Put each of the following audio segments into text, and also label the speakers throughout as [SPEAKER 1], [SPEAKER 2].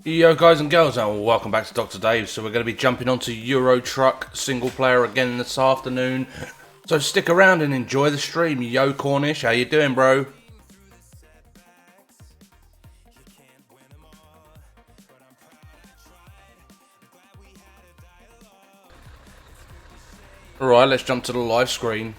[SPEAKER 1] Yo guys and girls, and welcome back to Dr. Dave. So we're going to be jumping onto Euro Truck single player again this afternoon. So stick around and enjoy the stream. Yo Cornish, how you doing, bro? Alright, let's jump to the live screen.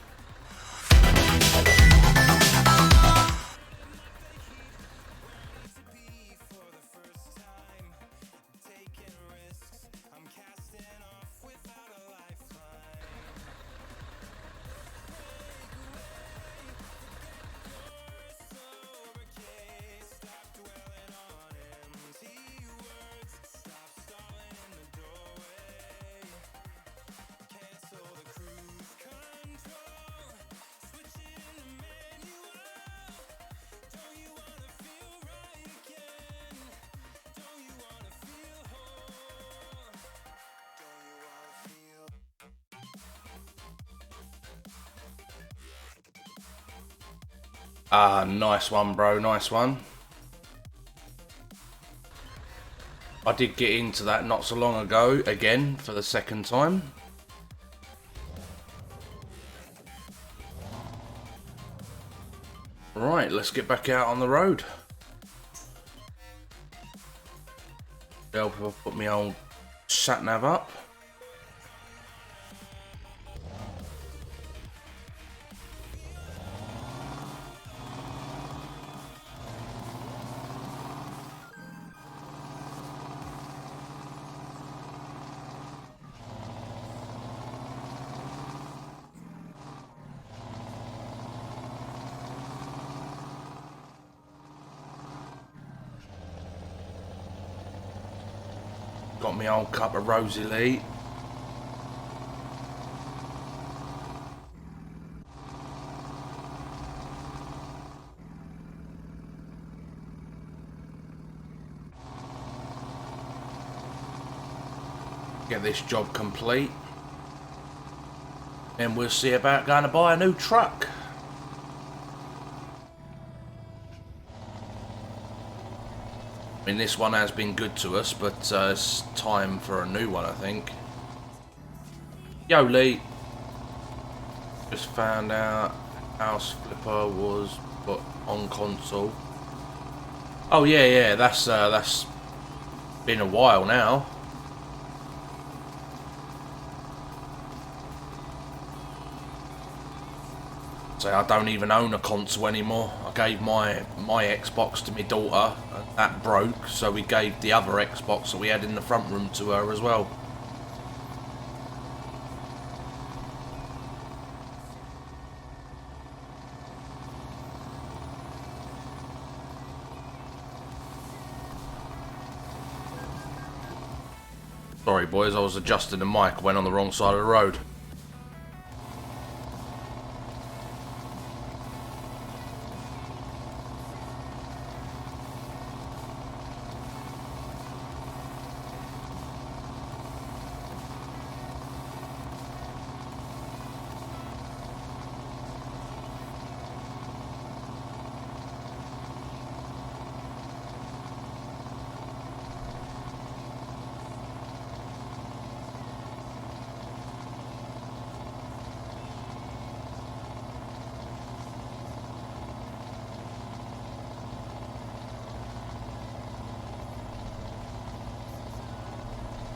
[SPEAKER 1] Ah, nice one, bro. Nice one. I did get into that not so long ago, again, for the second time. Right, let's get back out on the road. Help if I put my old sat-nav up. Got my old cup of Rosy Lee. Get this job complete. Then we'll see about going to buy a new truck. I mean, this one has been good to us, but it's time for a new one, I think. Yo, Lee. Just found out House Flipper was put on console. Oh yeah, that's been a while now. So I don't even own a console anymore. I gave my Xbox to my daughter, and that broke, so we gave the other Xbox that we had in the front room to her as well. Sorry boys, I was adjusting the mic, went on the wrong side of the road.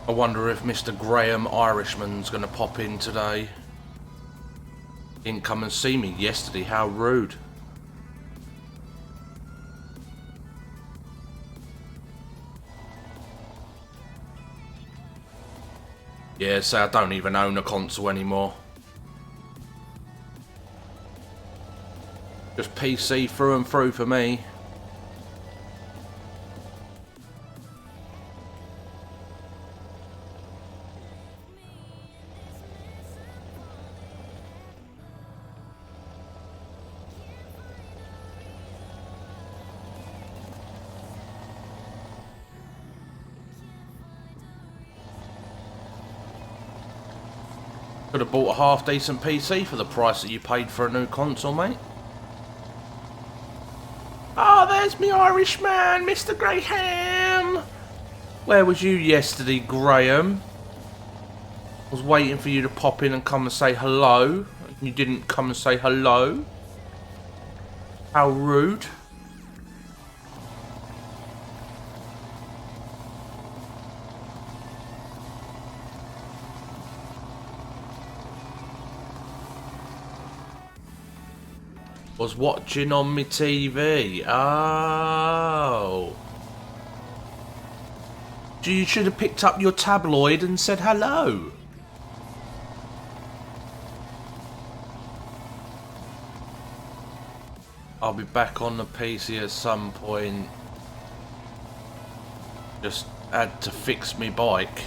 [SPEAKER 1] I wonder if Mr. Graham Irishman's going to pop in today. Didn't come and see me yesterday, how rude. Yeah, so I don't even own a console anymore. Just PC through and through for me. Could have bought a half decent PC for the price that you paid for a new console, mate. Oh, there's me Irishman, Mr. Graham. Where was you yesterday, Graham? I was waiting for you to pop in and come and say hello. You didn't come and say hello. How rude. Was watching on my TV. Oh. You should have picked up your tabloid and said hello. I'll be back on the PC at some point. Just had to fix me bike.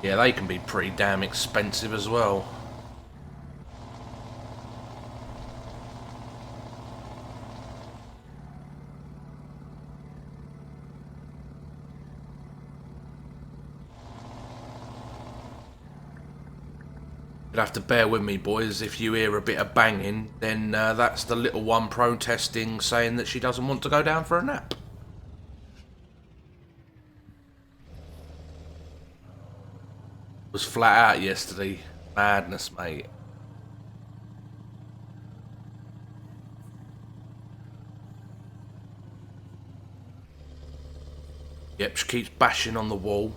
[SPEAKER 1] Yeah, they can be pretty damn expensive as well. You'll have to bear with me, boys. If you hear a bit of banging, then that's the little one protesting, saying that she doesn't want to go down for a nap. Was flat out yesterday. Madness, mate. Yep, she keeps bashing on the wall.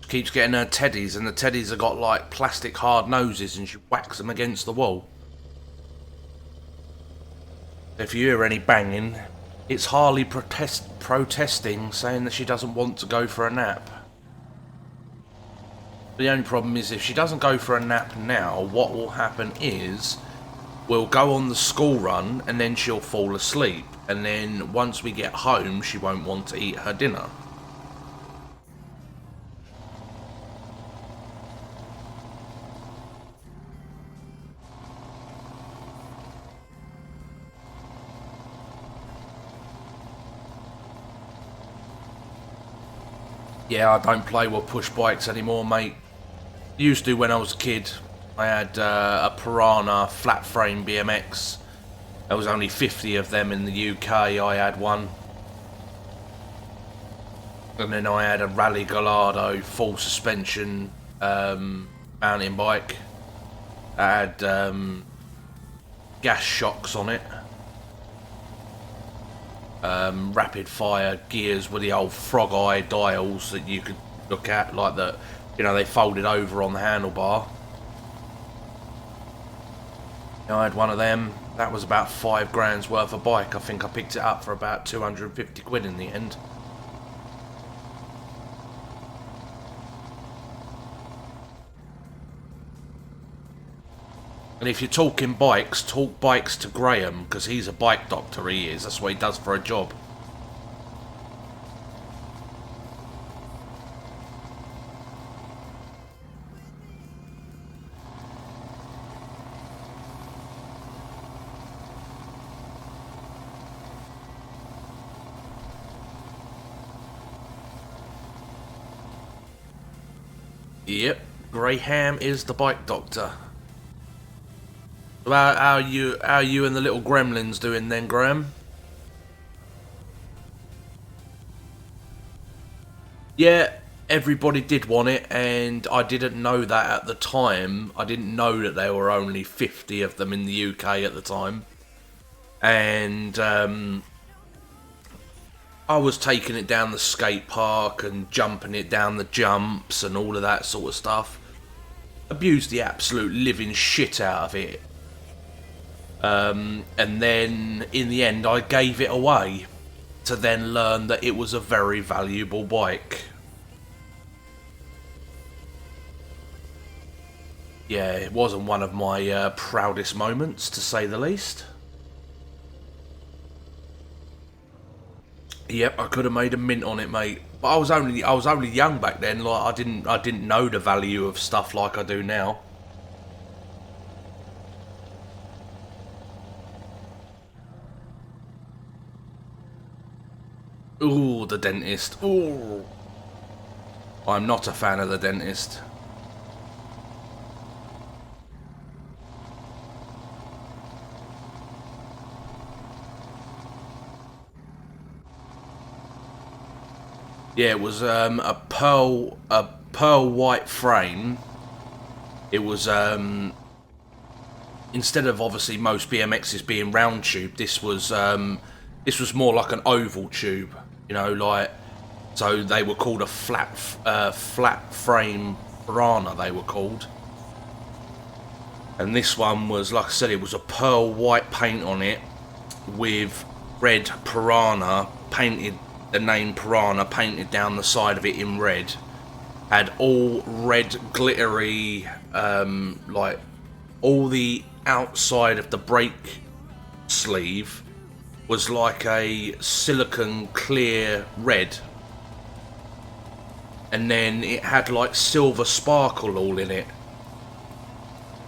[SPEAKER 1] Keeps getting her teddies, and the teddies have got like plastic hard noses, and she whacks them against the wall. If you hear any banging, it's Harley protesting, saying that she doesn't want to go for a nap. The only problem is, if she doesn't go for a nap now, what will happen is we'll go on the school run, and then she'll fall asleep, and then once we get home, she won't want to eat her dinner. Yeah, I don't play with push bikes anymore, mate. Used to when I was a kid. I had a Piranha flat frame BMX. There was only 50 of them in the UK. I had one. And then I had a Rally Gallardo full suspension mountain bike. That had gas shocks on it. Rapid fire gears with the old frog eye dials that you could look at, like the, you know, they folded over on the handlebar. I had one of them. That was about £5 worth of bike. I think I picked it up for about 250 quid in the end. And if you're talking bikes, talk bikes to Graham, because he's a bike doctor, he is. That's what he does for a job. Yep, Graham is the bike doctor. How are you and the little gremlins doing then, Graham? Yeah, everybody did want it, and I didn't know that at the time. I didn't know that there were only 50 of them in the UK at the time. And I was taking it down the skate park and jumping it down the jumps and all of that sort of stuff. Abused the absolute living shit out of it. And then, in the end, I gave it away to then learn that it was a very valuable bike. Yeah, it wasn't one of my proudest moments, to say the least. Yep, I could have made a mint on it, mate. But I was only young back then. Like I didn't know the value of stuff like I do now. Ooh, the dentist. Ooh. I'm not a fan of the dentist. Yeah, it was a pearl white frame. It was instead of obviously most BMXs being round tube, this was more like an oval tube. You know, like, so they were called a flat frame Piranha. They were called, and this one was, like I said, it was a pearl white paint on it with red Piranha painted. The name Piranha painted down the side of it in red. Had all red glittery, like all the outside of the brake sleeve was like a silicon clear red, and then it had like silver sparkle all in it.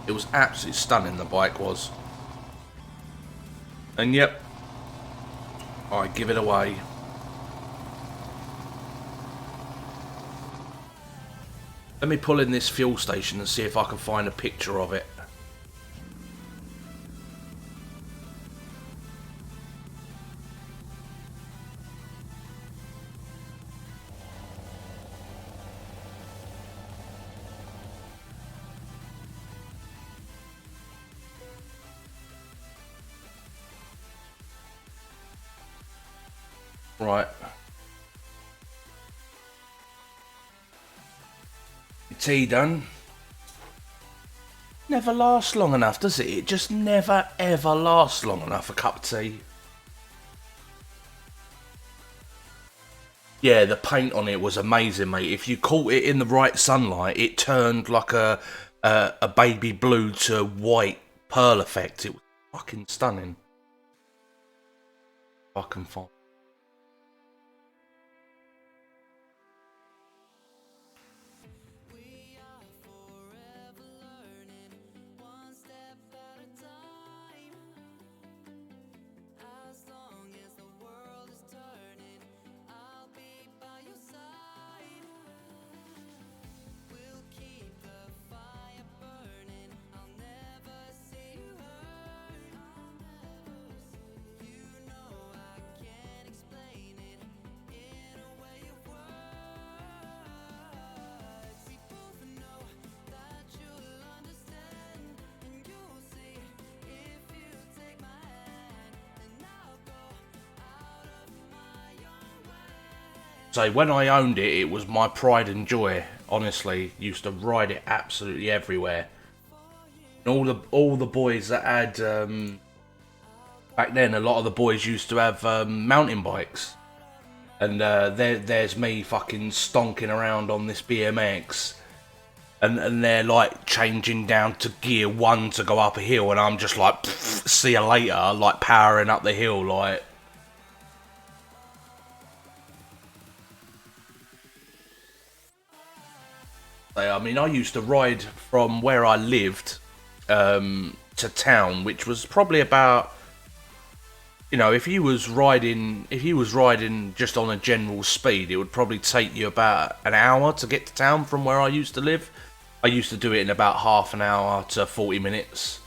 [SPEAKER 1] It was absolutely stunning, the bike was. And yep, I give it away. Let me pull in this fuel station and see if I can find a picture of it. Right. Tea done. Never lasts long enough, does it? It just never ever lasts long enough, a cup of tea. Yeah, the paint on it was amazing, mate. If you caught it in the right sunlight, it turned like a baby blue to white pearl effect. It was fucking stunning. Fucking fine. So when I owned it, it was my pride and joy. Honestly, used to ride it absolutely everywhere. And all the boys that had back then, a lot of the boys used to have mountain bikes, and there's me fucking stonking around on this BMX, and they're like changing down to gear 1 to go up a hill, and I'm just like, see you later, like powering up the hill, like. I mean, I used to ride from where I lived to town, which was probably about, you know, if you was riding just on a general speed, it would probably take you about an hour to get to town from where I used to live. I used to do it in about half an hour to 40 minutes.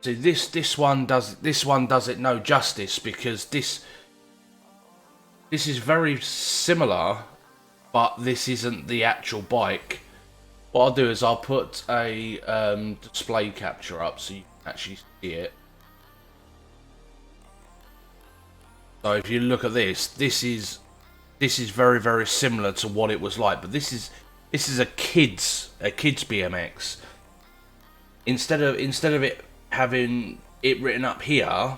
[SPEAKER 1] See, this one does it no justice, because this is very similar, but this isn't the actual bike. What I'll do is I'll put a display capture up so you can actually see it. So if you look at this is very, very similar to what it was like, but this is a kids BMX. Instead of it having it written up here,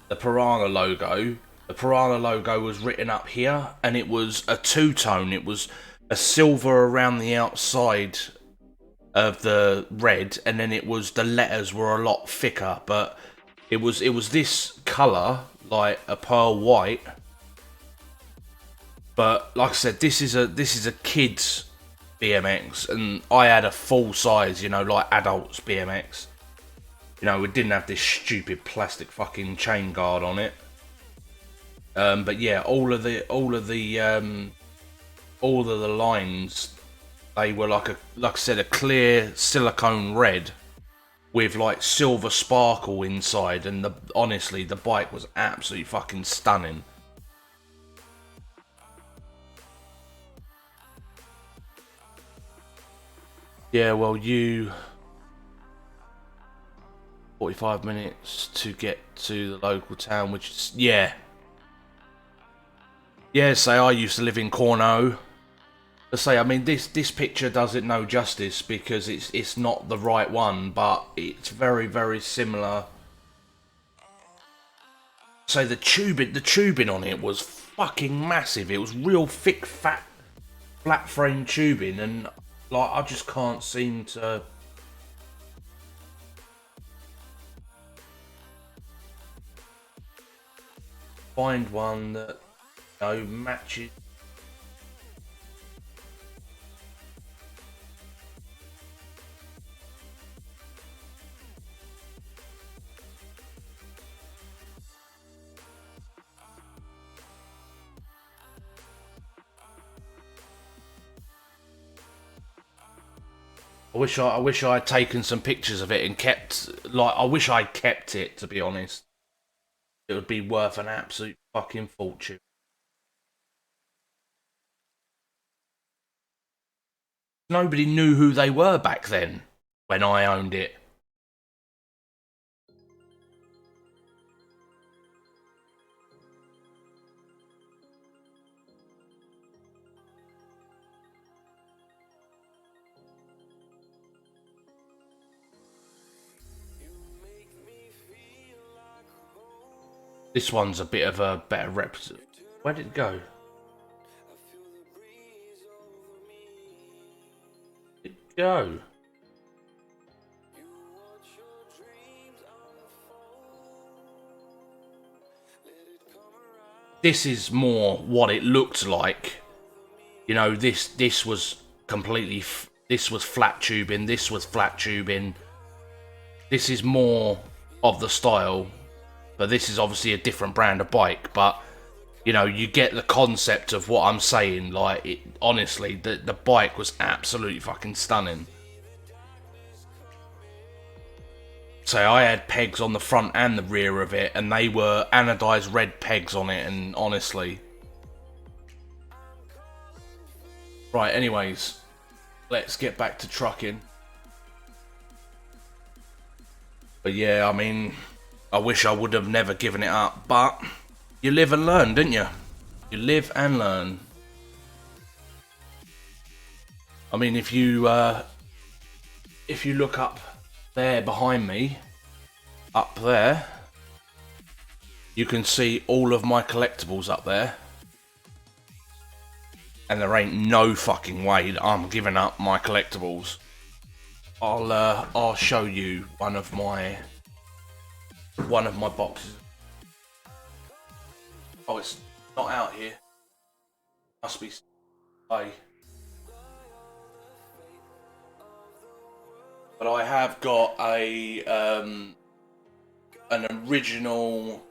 [SPEAKER 1] the Piranha logo. The Piranha logo was written up here, and it was a two-tone. It was a silver around the outside of the red, and then it was the letters were a lot thicker, but it was this colour, like a pearl white. But like I said, this is a kid's BMX, and I had a full size, you know, like adults BMX. You know, we didn't have this stupid plastic fucking chain guard on it. But yeah, all of the lines, they were like I said, a clear silicone red with like silver sparkle inside, and honestly, the bike was absolutely fucking stunning. Yeah, well, 45 minutes to get to the local town, which is, yeah. Yeah, say I used to live in Cornwall. Let's say, I mean, this picture does it no justice because it's not the right one, but it's very, very similar. So the tubing on it was fucking massive. It was real thick, fat, flat frame tubing, and like I just can't seem to find one that, you know, matches. I wish I had taken some pictures of it and kept, like, I wish I'd kept it, to be honest. It would be worth an absolute fucking fortune. Nobody knew who they were back then when I owned it. This one's a bit of a better representative. Where did it go? Did it go? This is more what it looked like. You know, this was completely, this was flat tubing, this was flat tubing. This is more of the style, but this is obviously a different brand of bike, but you know, you get the concept of what I'm saying. Like, it, honestly, the bike was absolutely fucking stunning. So I had pegs on the front and the rear of it, and they were anodized red pegs on it, and honestly. Right, anyways, let's get back to trucking. But yeah, I mean, I wish I would have never given it up, but you live and learn, didn't you? You live and learn. I mean, if you look up there behind me, up there, you can see all of my collectibles up there. And there ain't no fucking way that I'm giving up my collectibles. I'll show you one of my boxes. Oh, it's not out here. Must be. But I have got an original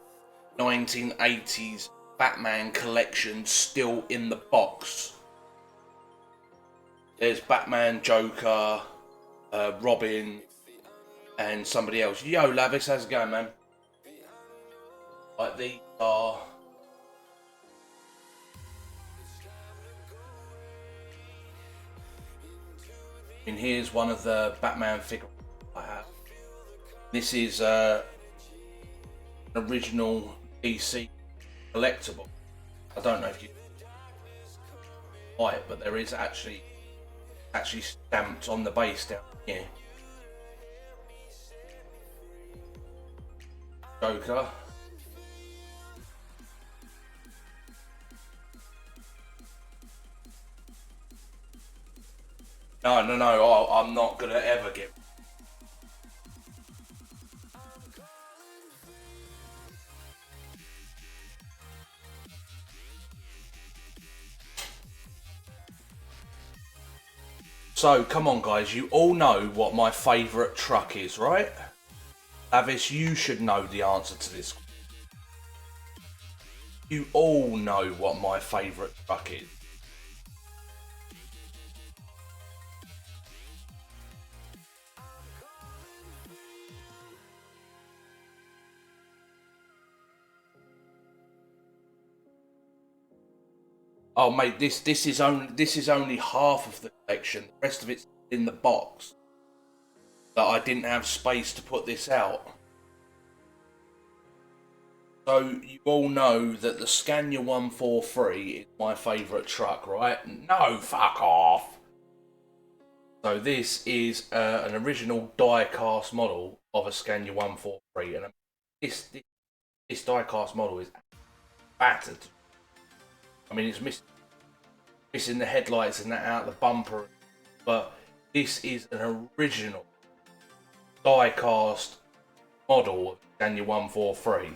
[SPEAKER 1] 1980s Batman collection still in the box. There's Batman, Joker, Robin, and somebody else. Yo, Lavis, how's it going, man? Like, these are. And here's one of the Batman figures I have. This is an original DC collectible. I don't know if you buy it, but there is actually stamped on the base down here. Joker. No, I'm not gonna ever get. So, come on guys, you all know what my favourite truck is, right? Avis, you should know the answer to this. You all know what my favourite truck is. Oh mate, this is only half of the collection. The rest of it's in the box. That I didn't have space to put this out. So you all know that the Scania 143 is my favourite truck, right? No, fuck off. So this is an original die-cast model of a Scania 143, and this die-cast model is battered. I mean, it's missing the headlights and that out of the bumper, but this is an original die-cast model of Scania 143.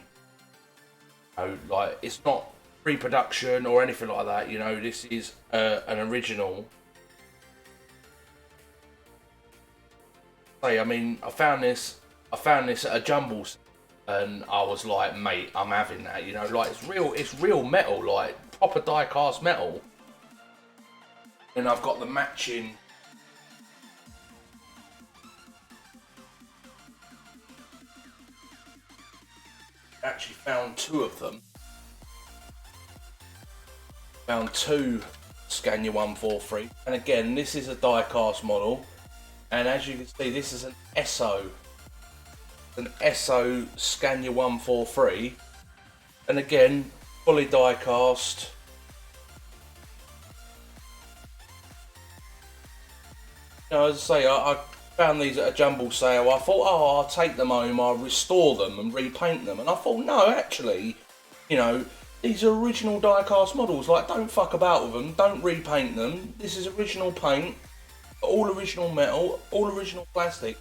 [SPEAKER 1] Like, it's not pre-production or anything like that. You know, this is an original. I mean, I found this at a jumble, and I was like, mate, I'm having that. You know, like it's real metal, like proper die-cast metal. And I've got the matching. Actually found two of them. Found two Scania 143, and again, this is a die-cast model. And as you can see, this is an Esso Scania 143, and again, fully die-cast. You know, as I say, I found these at a jumble sale. I thought, oh, I'll take them home, I'll restore them and repaint them. And I thought, no, actually, you know, these are original die-cast models. Like, don't fuck about with them, don't repaint them. This is original paint, all original metal, all original plastic.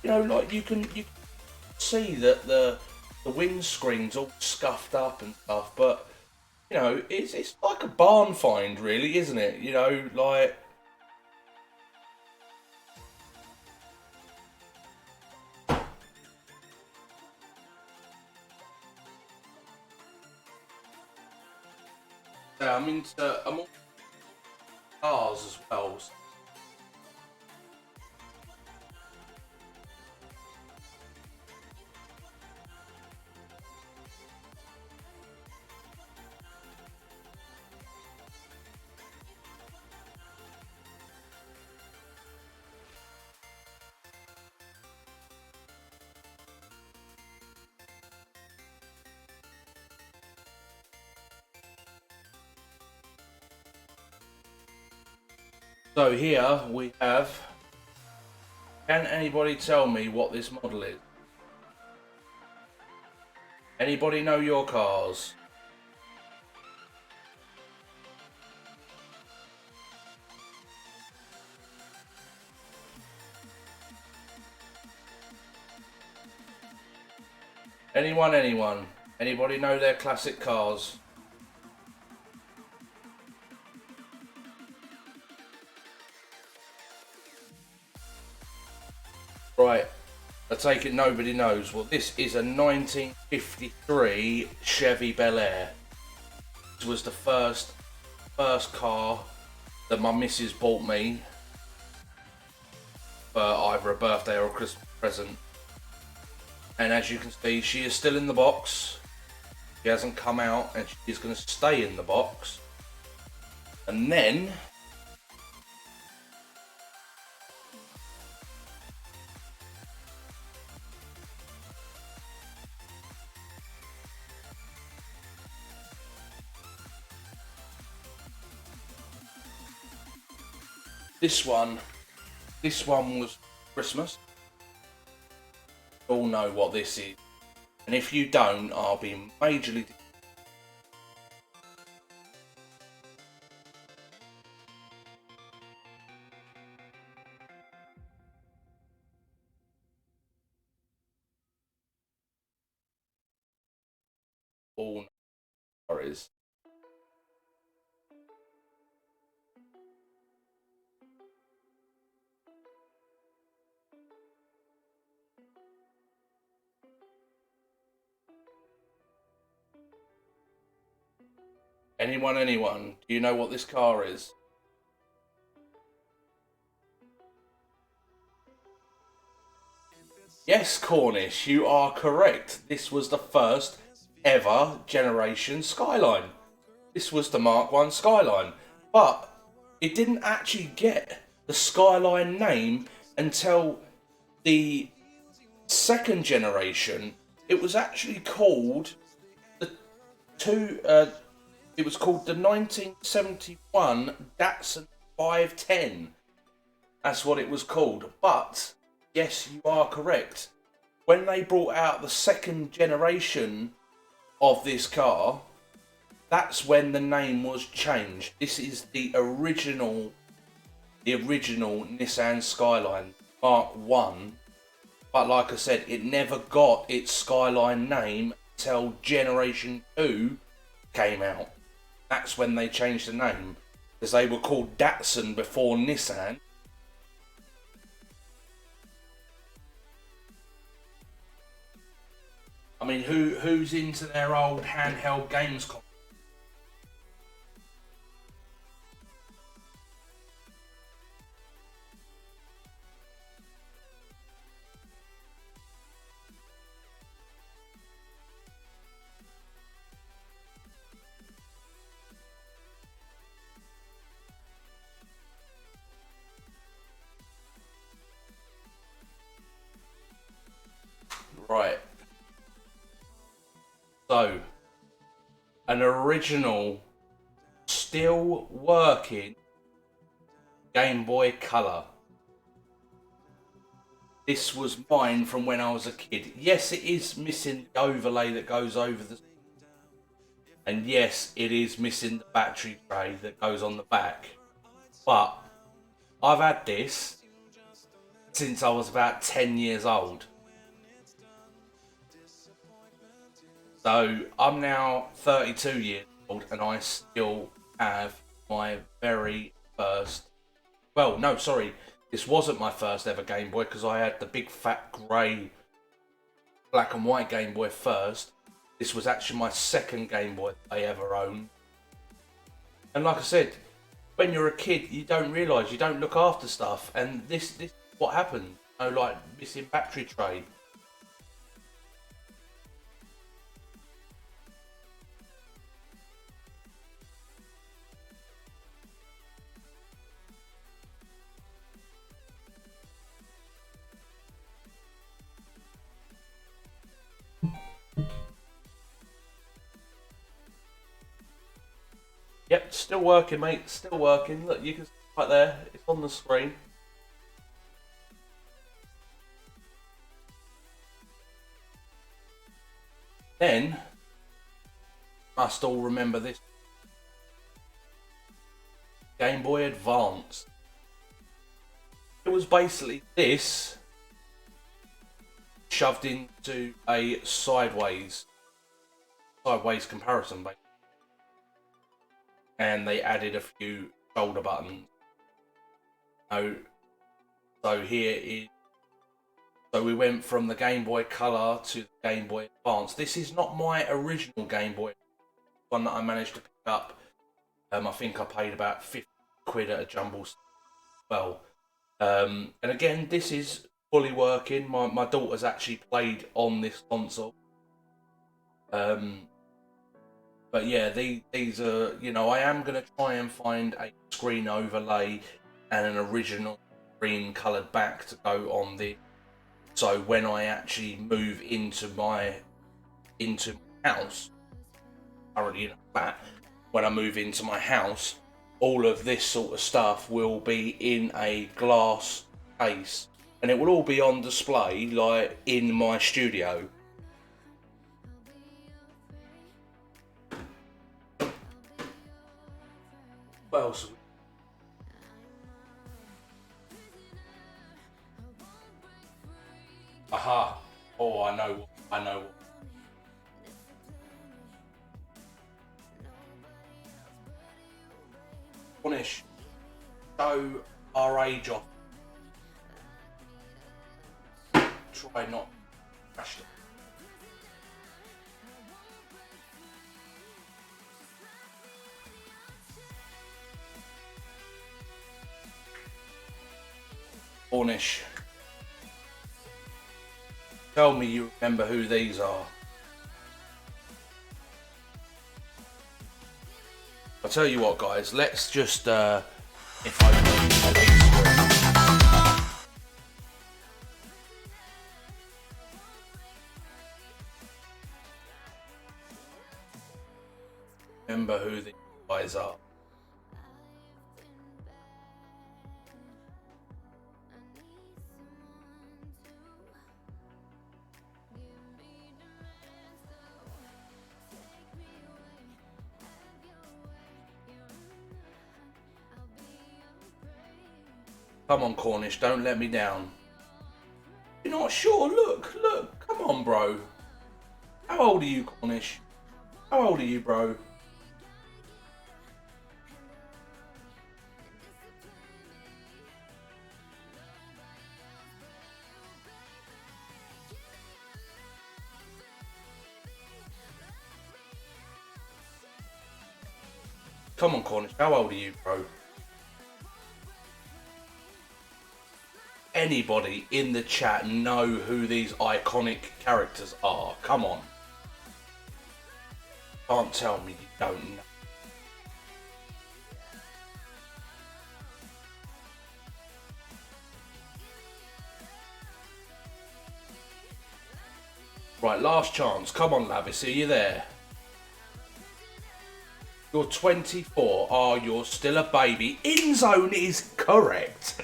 [SPEAKER 1] You know, like you can see that the windscreen's all scuffed up and stuff, but you know, it's like a barn find, really, isn't it? You know, like. Yeah, I'm all cars as well. So here we have. Can anybody tell me what this model is? Anybody know your cars? Anyone? Anybody know their classic cars? Right, I take it nobody knows. Well, this is a 1953 Chevy Bel Air. This was the first car that my missus bought me for either a birthday or a Christmas present. And as you can see, she is still in the box. She hasn't come out, and she is going to stay in the box. And then this one was Christmas. You all know what this is, and if you don't, I'll be majorly. car is. Anyone? Do you know what this car is? Yes, Cornish, you are correct. This was the first ever generation Skyline. This was the Mark 1 Skyline. But it didn't actually get the Skyline name until the second generation. It was actually called the it was called the 1971 Datsun 510. That's what it was called. But yes, you are correct. When they brought out the second generation of this car, that's when the name was changed. This is the original Nissan Skyline Mark 1. But like I said, it never got its Skyline name until Generation 2 came out. That's when they changed the name, because they were called Datsun before Nissan. I mean, who's into their old handheld games console? Right. So, an original, still working Game Boy Color. This was mine from when I was a kid. Yes, it is missing the overlay that goes over the... And yes, it is missing the battery tray that goes on the back. But I've had this since I was about 10 years old. So I'm now 32 years old and I still have my very first... Well, no, sorry. This wasn't my first ever Game Boy because I had the big fat grey black and white Game Boy first. This was actually my second Game Boy I ever owned. And like I said, when you're a kid, you don't realise, you don't look after stuff. And this is what happened. You know, like missing battery tray. Yep, still working, mate. Still working. Look, you can see right there. It's on the screen. Then, must all remember this. Game Boy Advance. It was basically this shoved into a sideways comparison, basically. And they added a few shoulder buttons. So here is... So we went from the Game Boy Color to the Game Boy Advance. This is not my original Game Boy, one that I managed to pick up. I think I paid about 50 quid at a jumble as well. And again, this is fully working. My daughter's actually played on this console. But yeah, these are, you know, I am going to try and find a screen overlay and an original green coloured back to go on this. So when I actually move into my house, currently in a flat, when I move into my house, all of this sort of stuff will be in a glass case. And it will all be on display, like, in my studio. What else? Aha! Oh, I know. Punish. Show our age off. Try not to crash it. Cornish. Tell me you remember who these are. I'll tell you what, guys, let's just, if I remember who these guys are. Come on, Cornish, don't let me down. You're not sure? Look, come on, bro. How old are you, Cornish? How old are you, bro? Come on, Cornish, how old are you, bro? Anybody in the chat know who these iconic characters are? Come on. Can't tell me you don't know. Right, last chance. Come on, Lavis, are you there? You're 24. Oh, you're still a baby. InZone is correct.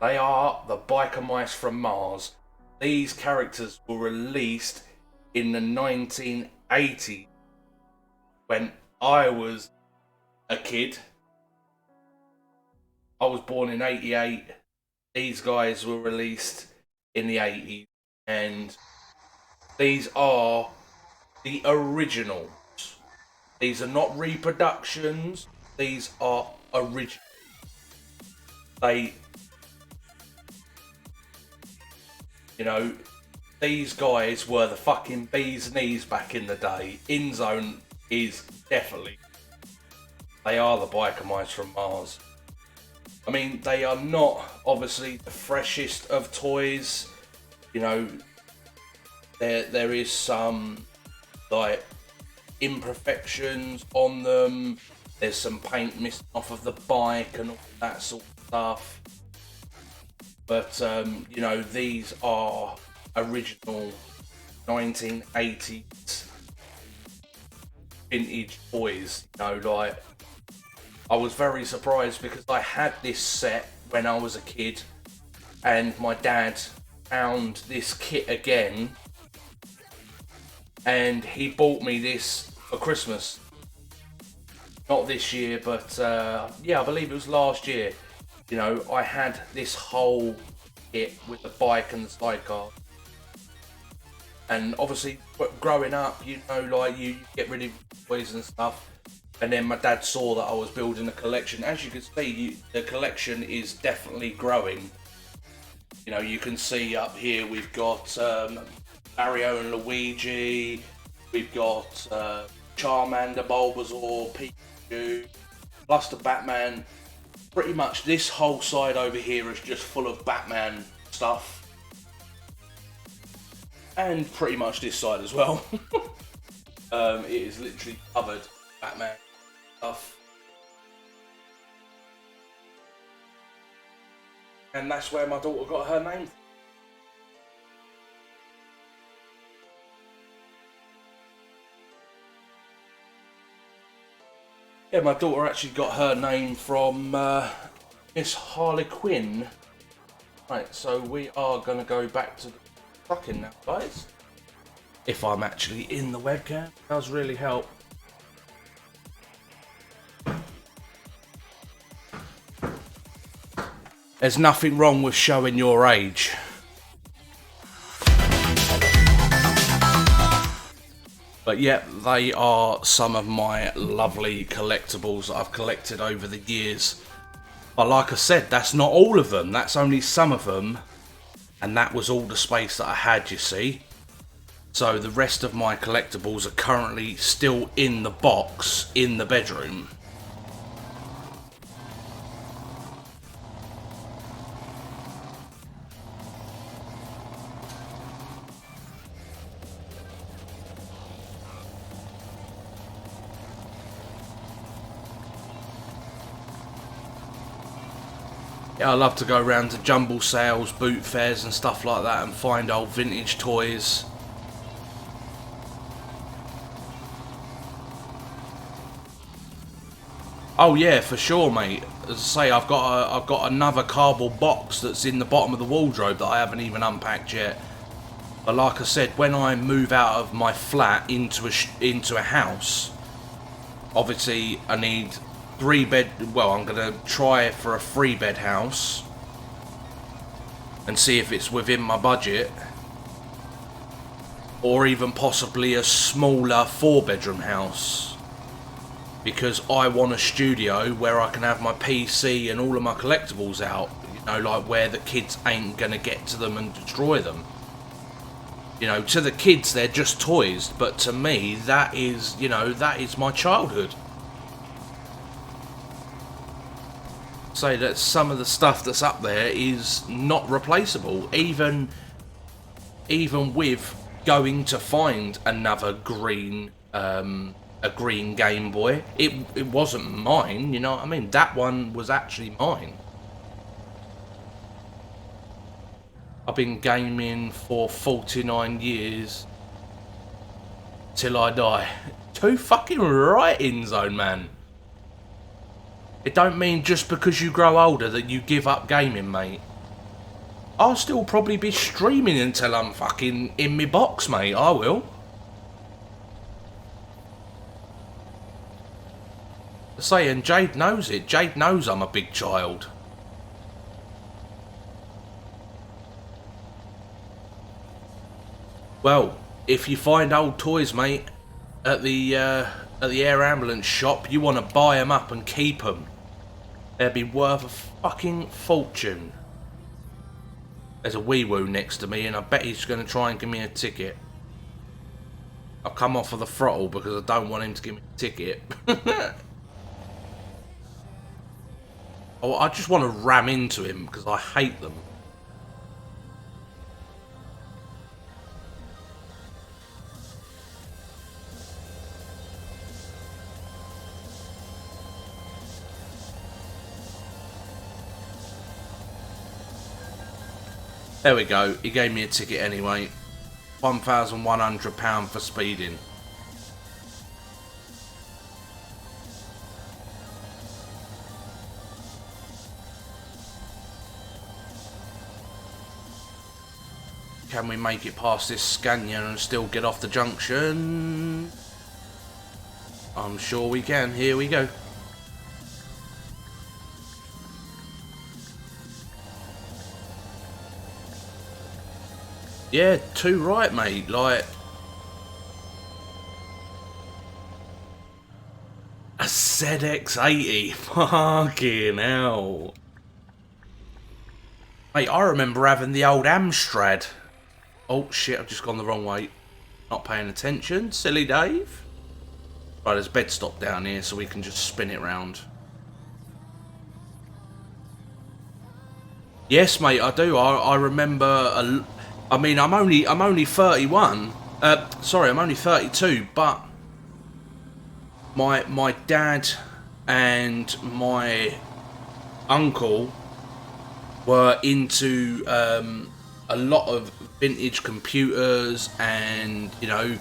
[SPEAKER 1] They are the biker mice from Mars. These characters were released in the 1980s when I was a kid. I was born in 88. These guys were released in the 80s, and these are the originals. These are not reproductions. These are original. You know, these guys were the fucking bee's knees back in the day. InZone is definitely. They are the biker mice from Mars. I mean, they are not obviously the freshest of toys. You know, there is some like imperfections on them. There's some paint missing off of the bike and all that sort of stuff. But, you know, these are original 1980s vintage toys. You know, like, I was very surprised because I had this set when I was a kid, and my dad found this kit again, and he bought me this for Christmas. Not this year, but, yeah, I believe it was last year. You know, I had this whole kit with the bike and the sidecar. And obviously, growing up, you know, like, you get rid of toys and stuff. And then my dad saw that I was building a collection. As you can see, the collection is definitely growing. You know, you can see up here we've got Mario and Luigi. We've got Charmander, Bulbasaur, Pikachu, plus the Batman. Pretty much this whole side over here is just full of Batman stuff. And pretty much this side as well. It is literally covered Batman stuff. And that's where my daughter got her name. Yeah, my daughter actually got her name from Miss Harley Quinn. Right, so we are going to go back to the trucking now, guys. If I'm actually in the webcam, it does really help. There's nothing wrong with showing your age. But yeah, they are some of my lovely collectibles that I've collected over the years. But like I said, that's not all of them. That's only some of them. And that was all the space that I had, you see. So the rest of my collectibles are currently still in the box in the bedroom. Yeah, I love to go around to jumble sales, boot fairs and stuff like that and find old vintage toys. Oh yeah, for sure, mate. As I say, I've got another cardboard box that's in the bottom of the wardrobe that I haven't even unpacked yet. But like I said, when I move out of my flat into a house, obviously I need 3-bed. Well, I'm gonna try for a 3-bed house and see if it's within my budget, or even possibly a smaller 4-bedroom house. Because I want a studio where I can have my PC and all of my collectibles out, you know, like where the kids ain't gonna get to them and destroy them. You know, to the kids they're just toys, but to me that is, you know, that is my childhood. Say that some of the stuff that's up there is not replaceable, even with going to find another green a green Game Boy. It wasn't mine, you know what I mean? That one was actually mine. I've been gaming for 49 years till I die. Too fucking right in zone, man. It don't mean just because you grow older that you give up gaming, mate. I'll still probably be streaming until I'm fucking in my box, mate. I will. I say, and Jade knows it. Jade knows I'm a big child. Well, if you find old toys, mate, at the air ambulance shop, you want to buy them up and keep them. They'd be worth a fucking fortune. There's a wee woo next to me, and I bet he's going to try and give me a ticket. I'll come off of the throttle because I don't want him to give me a ticket. Oh, I just want to ram into him because I hate them. There we go, he gave me a ticket anyway. £1,100 for speeding. Can we make it past this Scania and still get off the junction? I'm sure we can. Here we go. Yeah, too right, mate. Like, a ZX80. Fucking hell. Mate, I remember having the old Amstrad. Oh shit, I've just gone the wrong way. Not paying attention. Silly Dave. Right, there's a bed stop down here so we can just spin it round. Yes, mate, I do. I remember. I mean, I'm only 31. Sorry, I'm only 32. But my dad and my uncle were into a lot of vintage computers, and you know,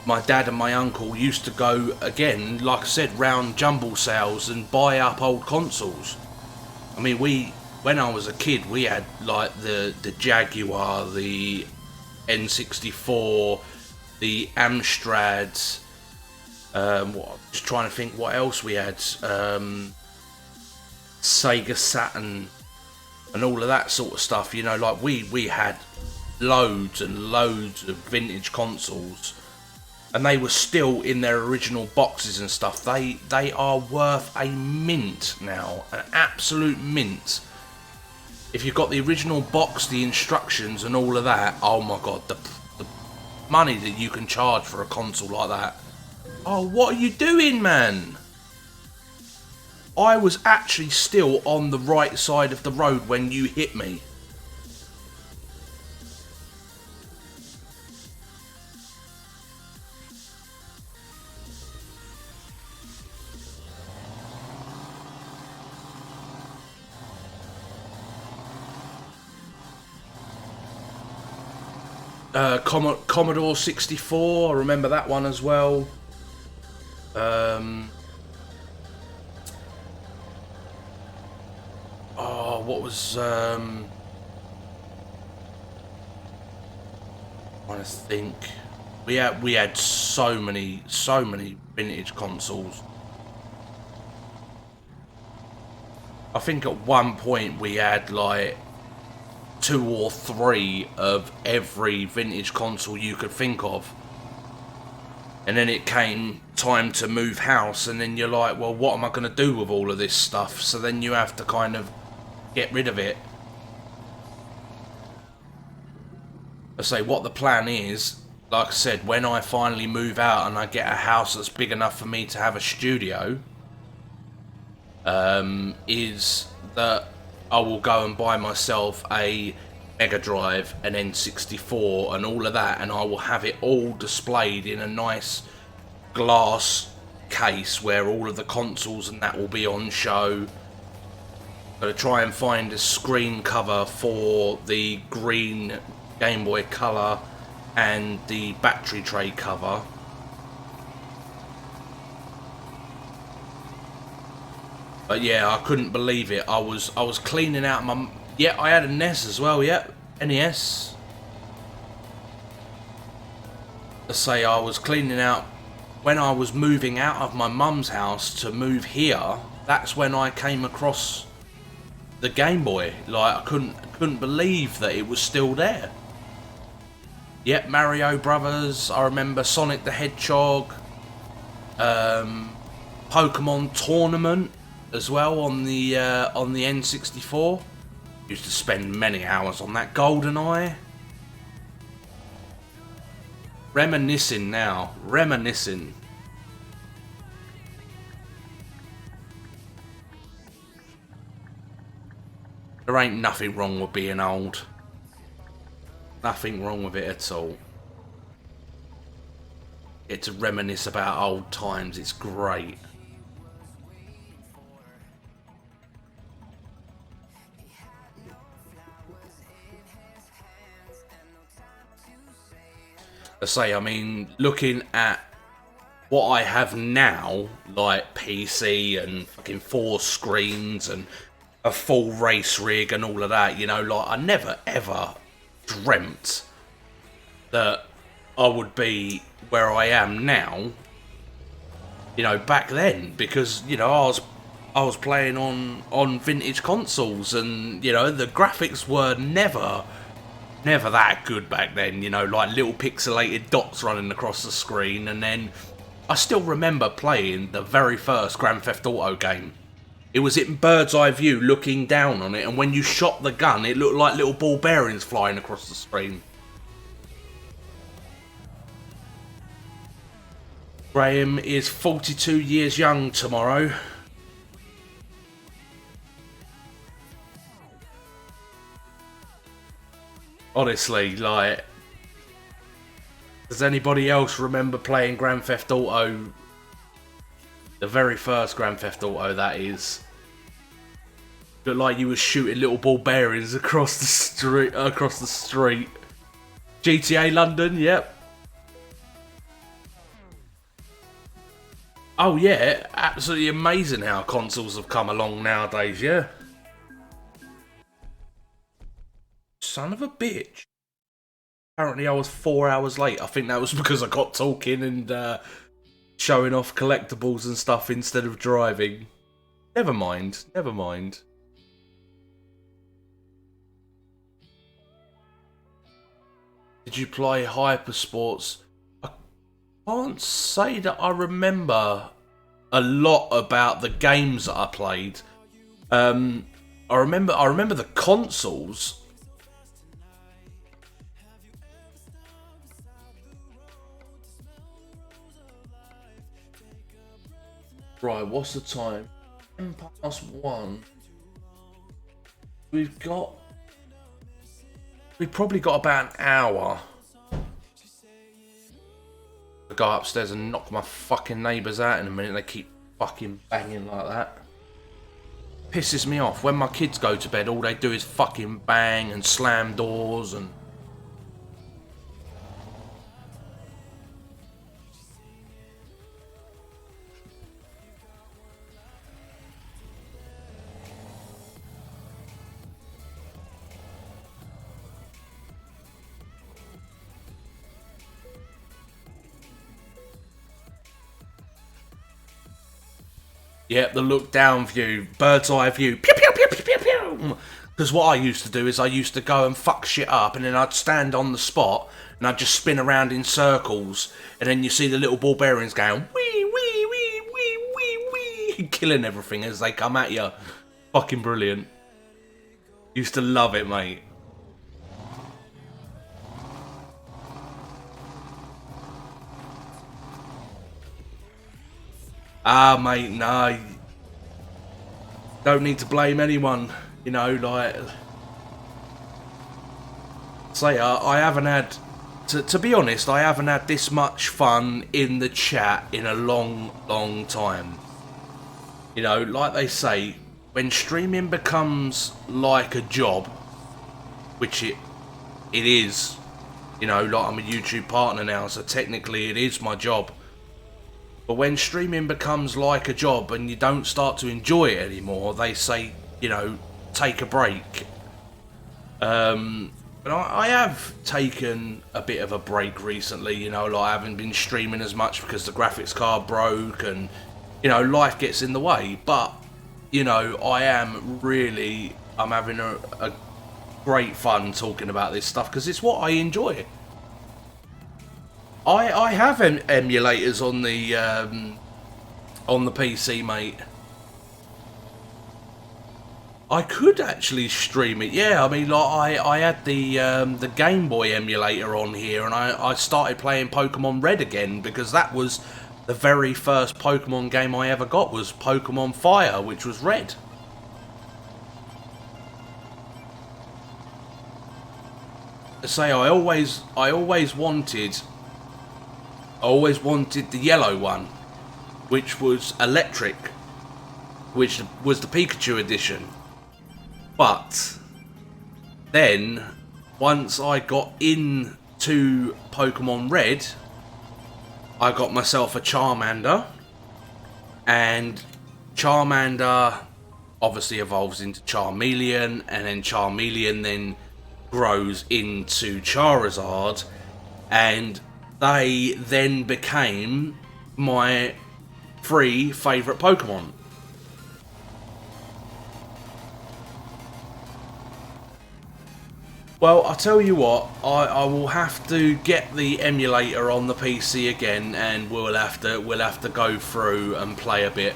[SPEAKER 1] my dad and my uncle used to go again, like I said, round jumble sales and buy up old consoles. I mean, when I was a kid, we had like the Jaguar, the N64, the Amstrads. Just trying to think what else we had. Sega Saturn and all of that sort of stuff. You know, like we had loads and loads of vintage consoles. and they were still in their original boxes and stuff. They are worth a mint now, an absolute mint. If you've got the original box, the instructions and all of that, oh my god, the money that you can charge for a console like that. Oh, what are you doing, man? I was actually still on the right side of the road when you hit me. Commodore 64, I remember that one as well. What was trying to think. We had so many vintage consoles. I think at one point we had like 2 or 3 of every vintage console you could think of. And then it came time to move house, and then you're like, well, what am I going to do with all of this stuff? So then you have to kind of get rid of it. I say what the plan is, like I said, when I finally move out and I get a house that's big enough for me to have a studio, is that I will go and buy myself a Mega Drive, an N64 and all of that, and I will have it all displayed in a nice glass case where all of the consoles and that will be on show. Gotta try and find a screen cover for the green Game Boy Color and the battery tray cover. But yeah, I couldn't believe it. I was cleaning out my... Yeah, I had a NES as well, yeah. NES. I say I was cleaning out... When I was moving out of my mum's house to move here, that's when I came across the Game Boy. Like, I couldn't believe that it was still there. Yep, Mario Brothers. I remember Sonic the Hedgehog. Pokemon Tournament as well on the N64. Used to spend many hours on that. GoldenEye. Reminiscing now. Reminiscing. There ain't nothing wrong with being old. Nothing wrong with it at all. Get to reminisce about old times. It's great. I say, I mean, looking at what I have now, like PC and fucking 4 screens and a full race rig and all of that, you know, like I never ever dreamt that I would be where I am now, you know, back then, because, you know, I was playing on vintage consoles, and, you know, the graphics were never that good back then, you know, like little pixelated dots running across the screen. And then I still remember playing the very first Grand Theft Auto game. It was in bird's eye view looking down on it, and when you shot the gun it looked like little ball bearings flying across the screen. Graham is 42 years young tomorrow. Honestly, like, does anybody else remember playing Grand Theft Auto? The very first Grand Theft Auto, that is. Looked like you were shooting little ball bearings across the street. GTA London, yep. Oh yeah, absolutely amazing how consoles have come along nowadays, yeah. Son of a bitch. Apparently I was 4 hours late. I think that was because I got talking and showing off collectibles and stuff instead of driving. Never mind, never mind. Did you play Hypersports? can't say that I remember a lot about the games that I played. I remember the consoles. Right, what's the time? 1:10. We've probably got about an hour. I'll go upstairs and knock my fucking neighbours out in a minute. They keep fucking banging like that. Pisses me off. When my kids go to bed, all they do is fucking bang and slam doors and... Yep, the look down view, bird's eye view, pew pew pew pew pew pew. Because what I used to do is I used to go and fuck shit up, and then I'd stand on the spot and I'd just spin around in circles, and then you see the little ball bearings going wee wee wee wee wee wee, killing everything as they come at you. Fucking brilliant. Used to love it, mate. Ah, mate, no. Don't need to blame anyone, you know, like... Say, I haven't had... To be honest, I haven't had this much fun in the chat in a long, long time. You know, like they say, when streaming becomes like a job, which it is, you know, like I'm a YouTube partner now, so technically it is my job. But when streaming becomes like a job and you don't start to enjoy it anymore, they say, you know, take a break. But I have taken a bit of a break recently, you know, like I haven't been streaming as much because the graphics card broke and, you know, life gets in the way. But, you know, I'm having a great fun talking about this stuff because it's what I enjoy. I have emulators on the PC, mate. I could actually stream it. Yeah, I mean, like I had the Game Boy emulator on here, and I started playing Pokemon Red again because that was the very first Pokemon game I ever got was Pokemon Fire, which was Red. Say I always wanted the yellow one, which was electric, which was the Pikachu edition. But then, once I got into Pokemon Red, I got myself a Charmander, and Charmander obviously evolves into Charmeleon, and then Charmeleon then grows into Charizard, and they then became my 3 favourite Pokemon. Well, I'll tell you what, I will have to get the emulator on the PC again, and we'll have to go through and play a bit.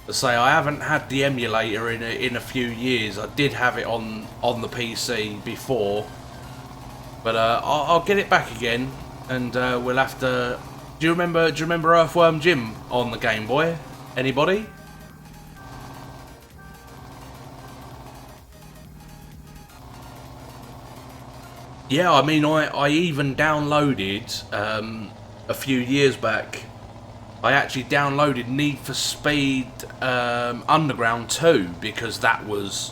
[SPEAKER 1] Say I haven't had the emulator in a few years. I did have it on the PC before, but I'll get it back again, and we'll have to. Do you remember Earthworm Jim on the Game Boy? Anybody? Yeah, I mean, I even downloaded a few years back. I actually downloaded Need for Speed Underground 2 because that was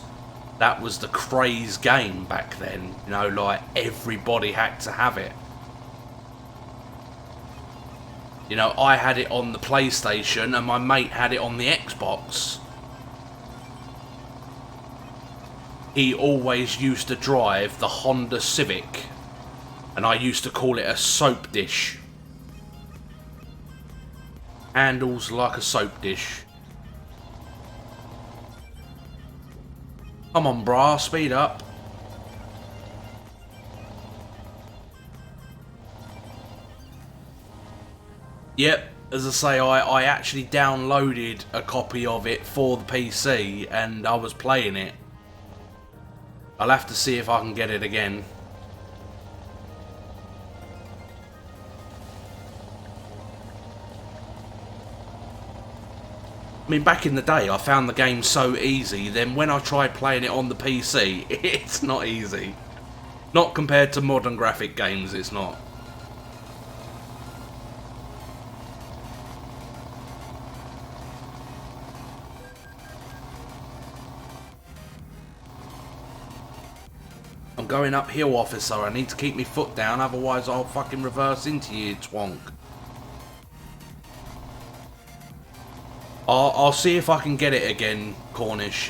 [SPEAKER 1] the craze game back then. You know, like everybody had to have it. You know, I had it on the PlayStation and my mate had it on the Xbox. He always used to drive the Honda Civic, and I used to call it a soap dish. Handles like a soap dish. Come on, brah, speed up. Yep, as I say, I actually downloaded a copy of it for the PC and I was playing it. I'll have to see if I can get it again. I mean, back in the day, I found the game so easy, then when I tried playing it on the PC, it's not easy. Not compared to modern graphic games, it's not. I'm going uphill, officer. I need to keep my foot down, otherwise I'll fucking reverse into you, twonk. I'll see if I can get it again, Cornish.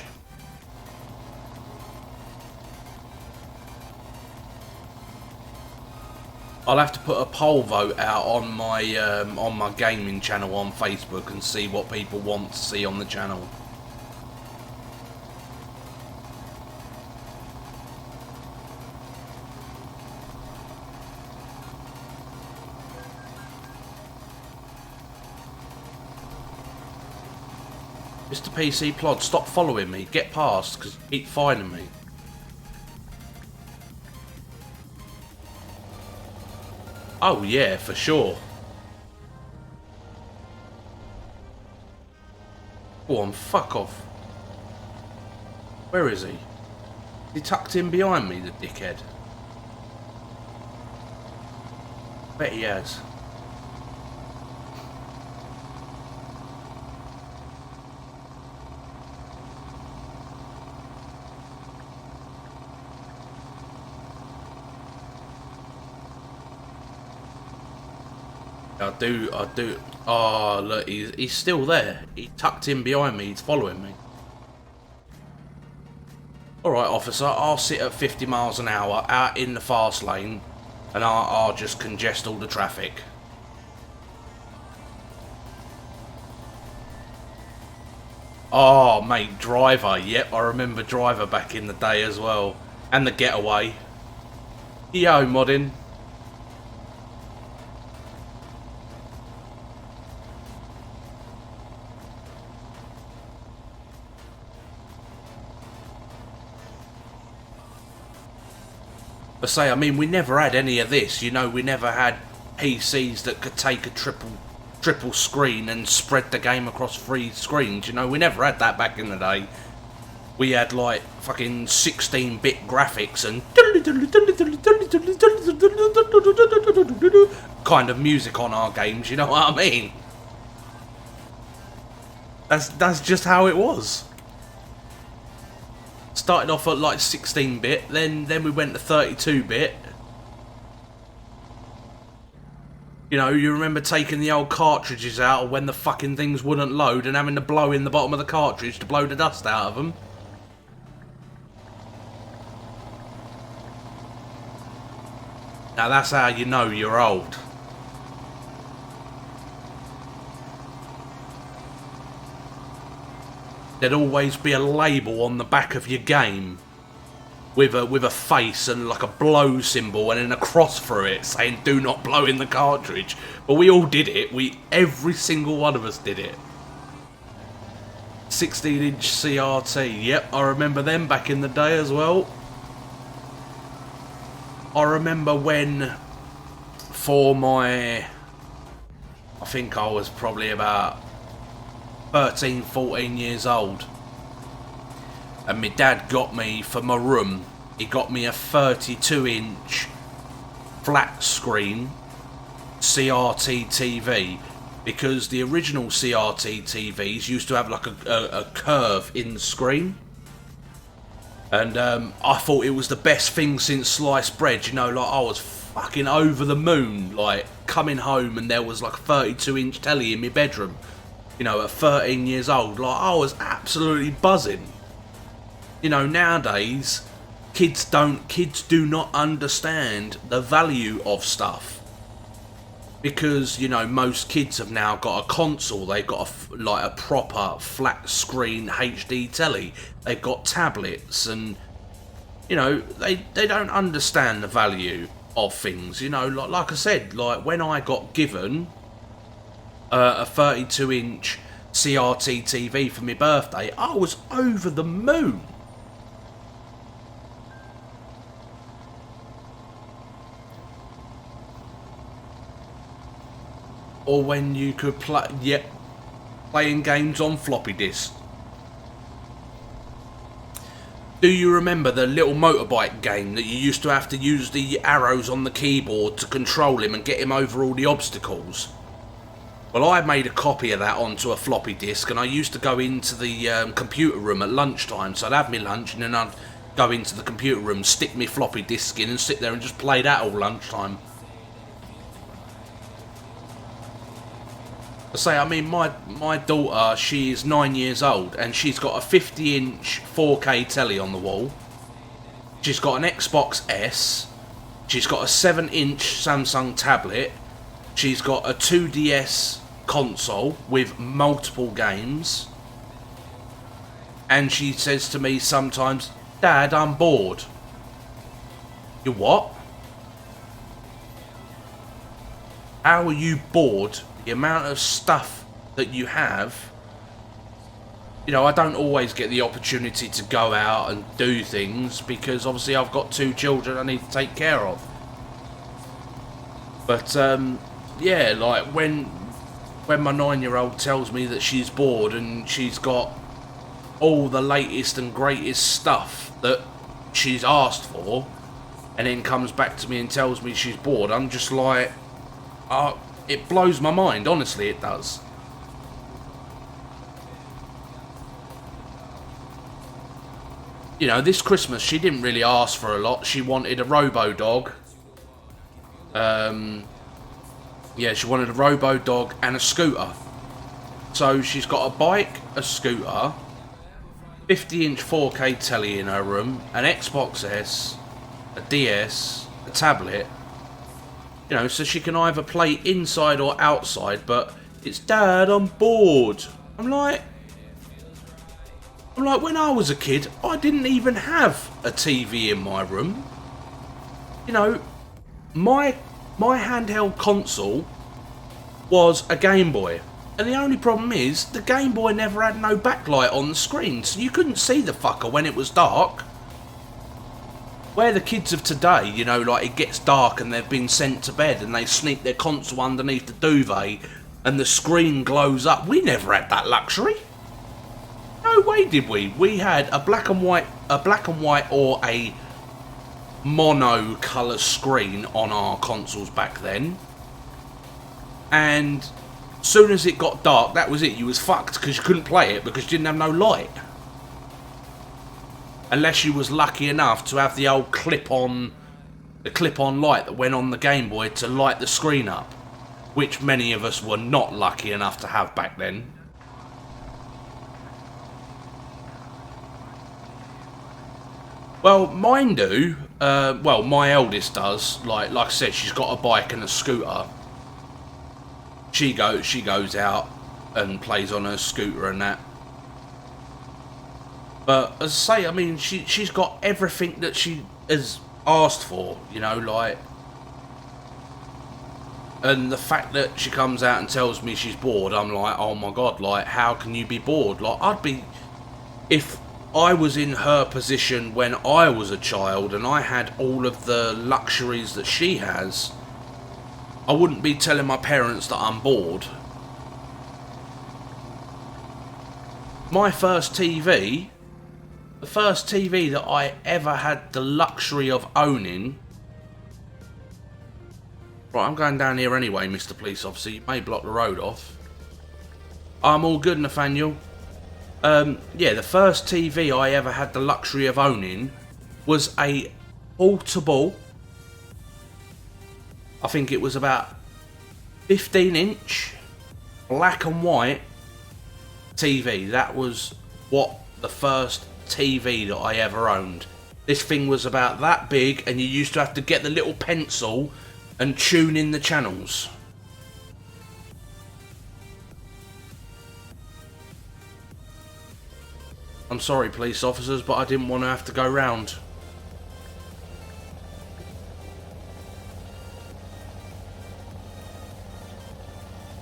[SPEAKER 1] I'll have to put a poll vote out on my gaming channel on Facebook and see what people want to see on the channel. Mr. PC Plod, stop following me. Get past, because you keep finding me. Oh yeah, for sure. Go on, fuck off. Where is he? He tucked in behind me, the dickhead. Bet he has. I do. Oh, look, he's still there. He tucked in behind me. He's following me. Alright, officer, I'll sit at 50 miles an hour out in the fast lane and I'll just congest all the traffic. Oh, mate, Driver. Yep, I remember Driver back in the day as well. And the Getaway. Yo, modding. I mean, we never had any of this, you know, we never had PCs that could take a triple screen and spread the game across 3 screens, you know, we never had that back in the day. We had like fucking 16-bit graphics and kind of music on our games, you know what I mean? That's just how it was. Started off at like 16-bit, then we went to 32-bit. You know, you remember taking the old cartridges out when the fucking things wouldn't load and having to blow in the bottom of the cartridge to blow the dust out of them. Now that's how you know you're old. There'd always be a label on the back of your game with a face and like a blow symbol and then a cross through it saying do not blow in the cartridge. But we all did it. Every single one of us did it. 16-inch CRT. Yep, I remember them back in the day as well. I remember when for my... I think I was probably about 13, 14 years old, and my dad got me for my room, he got me a 32-inch flat screen CRT TV, because the original CRT TVs used to have like a curve in the screen, and I thought it was the best thing since sliced bread, you know, like I was fucking over the moon, like coming home and there was like a 32-inch telly in my bedroom. You know, at 13 years old, like, I was absolutely buzzing. You know, nowadays, kids do not understand the value of stuff. because, you know, most kids have now got a console. They've got like a proper flat screen HD telly. They've got tablets, and you know, they don't understand the value of things. You know, like I said, like when I got given a 32-inch CRT TV for my birthday, I was over the moon. Or when you could playing games on floppy disk. Do you remember the little motorbike game that you used to have to use the arrows on the keyboard to control him and get him over all the obstacles? Well, I made a copy of that onto a floppy disk, and I used to go into the computer room at lunchtime. So I'd have my lunch, and then I'd go into the computer room, stick my floppy disk in, and sit there and just play that all lunchtime. I mean, my daughter, she's 9 years old, and she's got a 50-inch 4K telly on the wall. She's got an Xbox S. She's got a 7-inch Samsung tablet. She's got a 2DS console with multiple games. And she says to me sometimes, "Dad, I'm bored." You what? How are you bored? The amount of stuff that you have. You know, I don't always get the opportunity to go out and do things because obviously I've got 2 children I need to take care of. But yeah, like when my 9-year-old tells me that she's bored and she's got all the latest and greatest stuff that she's asked for, and then comes back to me and tells me she's bored, I'm just like, it blows my mind, honestly it does. You know, this Christmas she didn't really ask for a lot. She wanted a robo-dog. Yeah, she wanted a robo-dog and a scooter. So she's got a bike, a scooter, 50-inch 4K telly in her room, an Xbox S, a DS, a tablet. You know, so she can either play inside or outside, but it's, "Dad, I'm bored." I'm like, when I was a kid, I didn't even have a TV in my room. You know, my handheld console was a Game Boy. And the only problem is, the Game Boy never had no backlight on the screen, so you couldn't see the fucker when it was dark. Where the kids of today, you know, like it gets dark and they've been sent to bed and they sneak their console underneath the duvet and the screen glows up. We never had that luxury. No way did we. We had a black and white or a mono colour screen on our consoles back then. And as soon as it got dark, that was it. You was fucked because you couldn't play it because you didn't have no light. Unless you was lucky enough to have the old clip-on light that went on the Game Boy to light the screen up, which many of us were not lucky enough to have back then. Well, mine do. Well, my eldest does. Like I said, she's got a bike and a scooter. She goes out and plays on her scooter and that. But as I say, I mean, she's got everything that she has asked for, you know, like. And the fact that she comes out and tells me she's bored, I'm like, oh my god, like, how can you be bored? Like, I'd be, if I was in her position when I was a child and I had all of the luxuries that she has, I wouldn't be telling my parents that I'm bored. My first TV, the first TV that I ever had the luxury of owning. Right, I'm going down here anyway, Mr. Police Officer. You may block the road off. I'm all good, Nathaniel. Yeah, the first TV I ever had the luxury of owning was a portable, I think it was about 15-inch black and white TV. That was what the first TV that I ever owned. This thing was about that big, and you used to have to get the little pencil and tune in the channels. I'm sorry, police officers, but I didn't want to have to go round.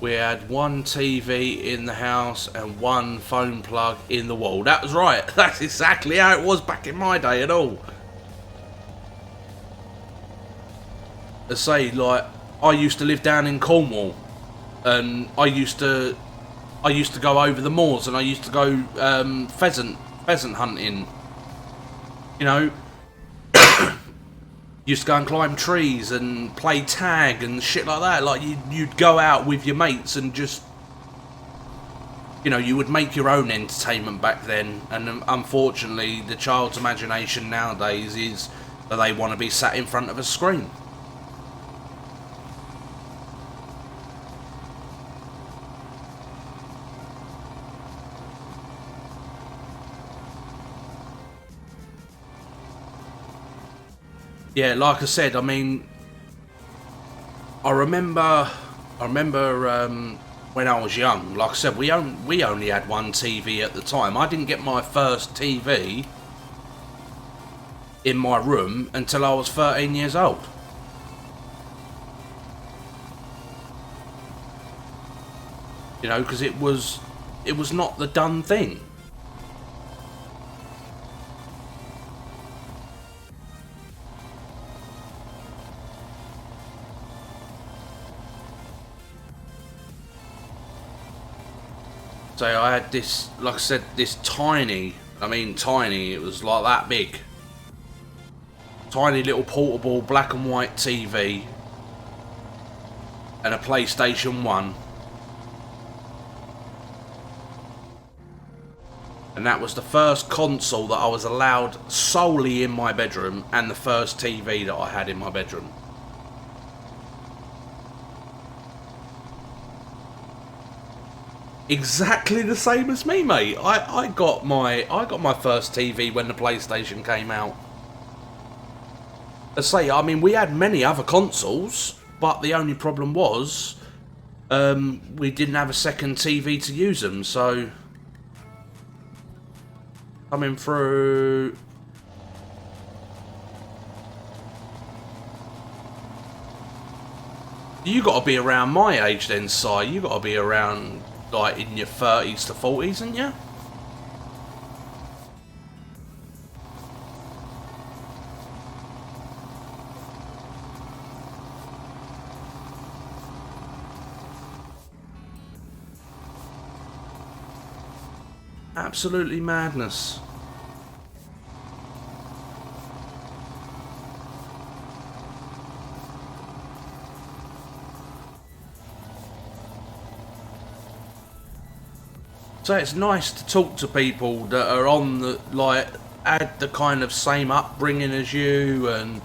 [SPEAKER 1] We had one TV in the house and one phone plug in the wall. That was right. That's exactly how it was back in my day and all. I say, like, I used to live down in Cornwall, and I used to go over the moors, and I used to go pheasant hunting. You know, used to go and climb trees and play tag and shit like that. Like, you'd go out with your mates and just, you know, you would make your own entertainment back then. And unfortunately, the child's imagination nowadays is that they want to be sat in front of a screen. Yeah, like I said, I mean, I remember when I was young. Like I said, we only had one TV at the time. I didn't get my first TV in my room until I was 13 years old. You know, because it was not the done thing. So I had this, like I said, this tiny, it was like that big. Tiny little portable black and white TV and a PlayStation 1. And that was the first console that I was allowed solely in my bedroom, and the first TV that I had in my bedroom. Exactly the same as me, mate. I got my first TV when the PlayStation came out. I say, I mean, we had many other consoles, but the only problem was we didn't have a second TV to use them. So coming through. You got to be around my age then, Si. You got to be around, like, in your 30s to 40s, ain't you? Absolutely madness. So it's nice to talk to people that are on the, like, had the kind of same upbringing as you, and,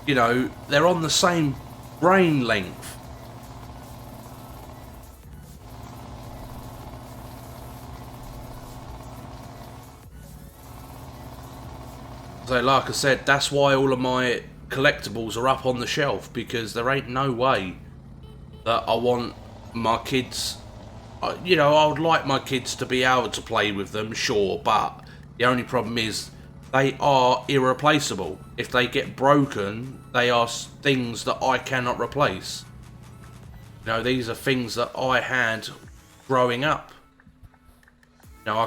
[SPEAKER 1] you know, they're on the same brain length. So like I said, that's why all of my collectibles are up on the shelf, because there ain't no way that I want my kids. You know, I would like my kids to be able to play with them, sure, but the only problem is they are irreplaceable. If they get broken, they are things that I cannot replace. You know, these are things that I had growing up. You know,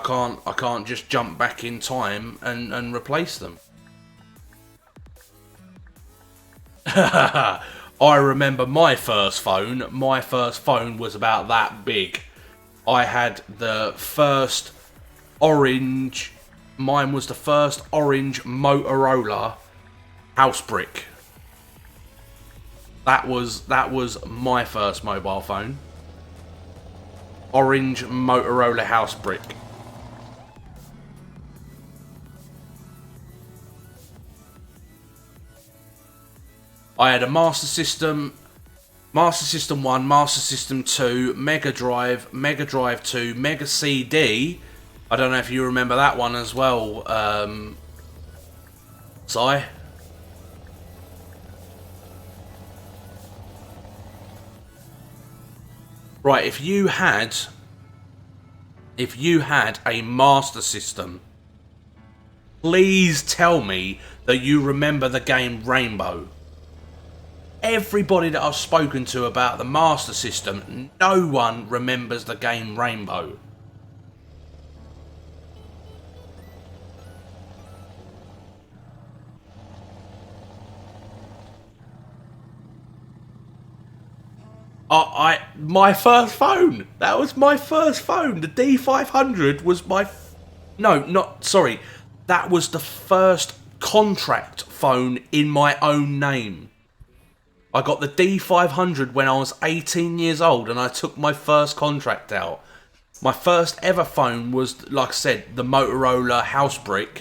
[SPEAKER 1] I can't just jump back in time and replace them. I remember my first phone. My first phone was about that big. I had the first orange. Mine was the first orange Motorola house brick. That was my first mobile phone. Orange Motorola house brick. I had a Master System. Master System 1, Master System 2, Mega Drive, Mega Drive 2, Mega CD. I don't know if you remember that one as well, Si. Right, if you had a Master System, please tell me that you remember the game Rainbow. Everybody that I've spoken to about the Master System, no one remembers the game Rainbow. My first phone. That was my first phone. The D500 was my... sorry. That was the first contract phone in my own name. I got the D500 when I was 18 years old and I took my first contract out. My first ever phone was, like I said, the Motorola Housebrick,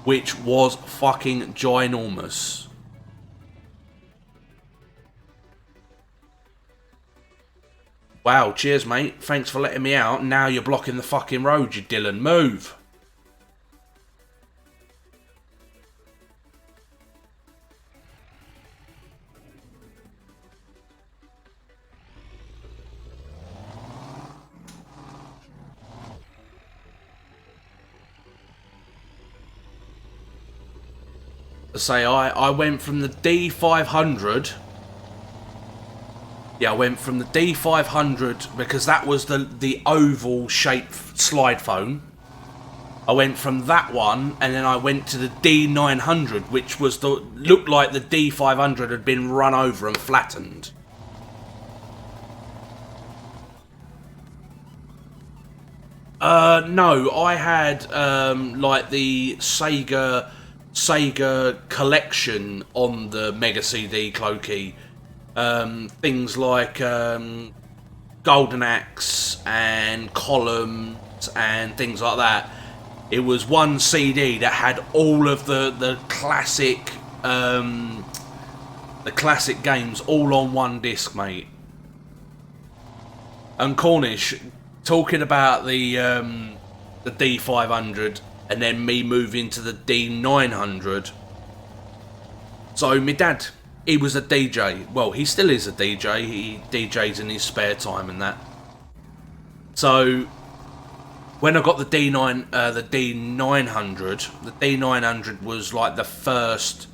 [SPEAKER 1] which was fucking ginormous. Wow, cheers mate, thanks for letting me out. Now you're blocking the fucking road, you Dylan. Move! Say I went from the D500. Yeah, I went from the D500 because that was the oval shaped slide phone. I went from that one and then I went to the D900, which was looked like the D500 had been run over and flattened. No, I had like the Sega collection on the Mega CD Clokey. Things like Golden Axe and Columns and things like that. It was one CD that had all of the classic games all on one disc, mate. And Cornish, talking about the D500 and then me moving to the D900. So my dad, he was a DJ. Well, he still is a DJ. He DJs in his spare time and that. So when I got the D900, the D900 was like the first,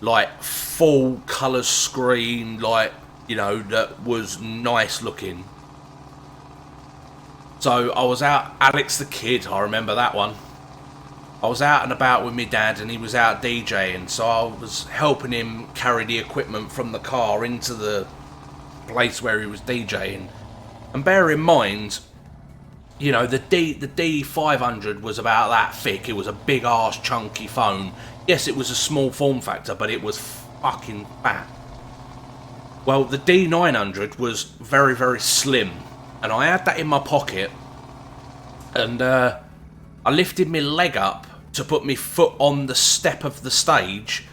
[SPEAKER 1] like full colour screen, like, you know, that was nice looking. So I was out, Alex the Kid, I remember that one. I was out and about with my dad and he was out DJing, so I was helping him carry the equipment from the car into the place where he was DJing. And bear in mind, you know, the D500 was about that thick. It was a big arse chunky phone. Yes, it was a small form factor, but it was fucking fat. Well, the D900 was very, very slim, and I had that in my pocket, and I lifted my leg up to put my foot on the step of the stage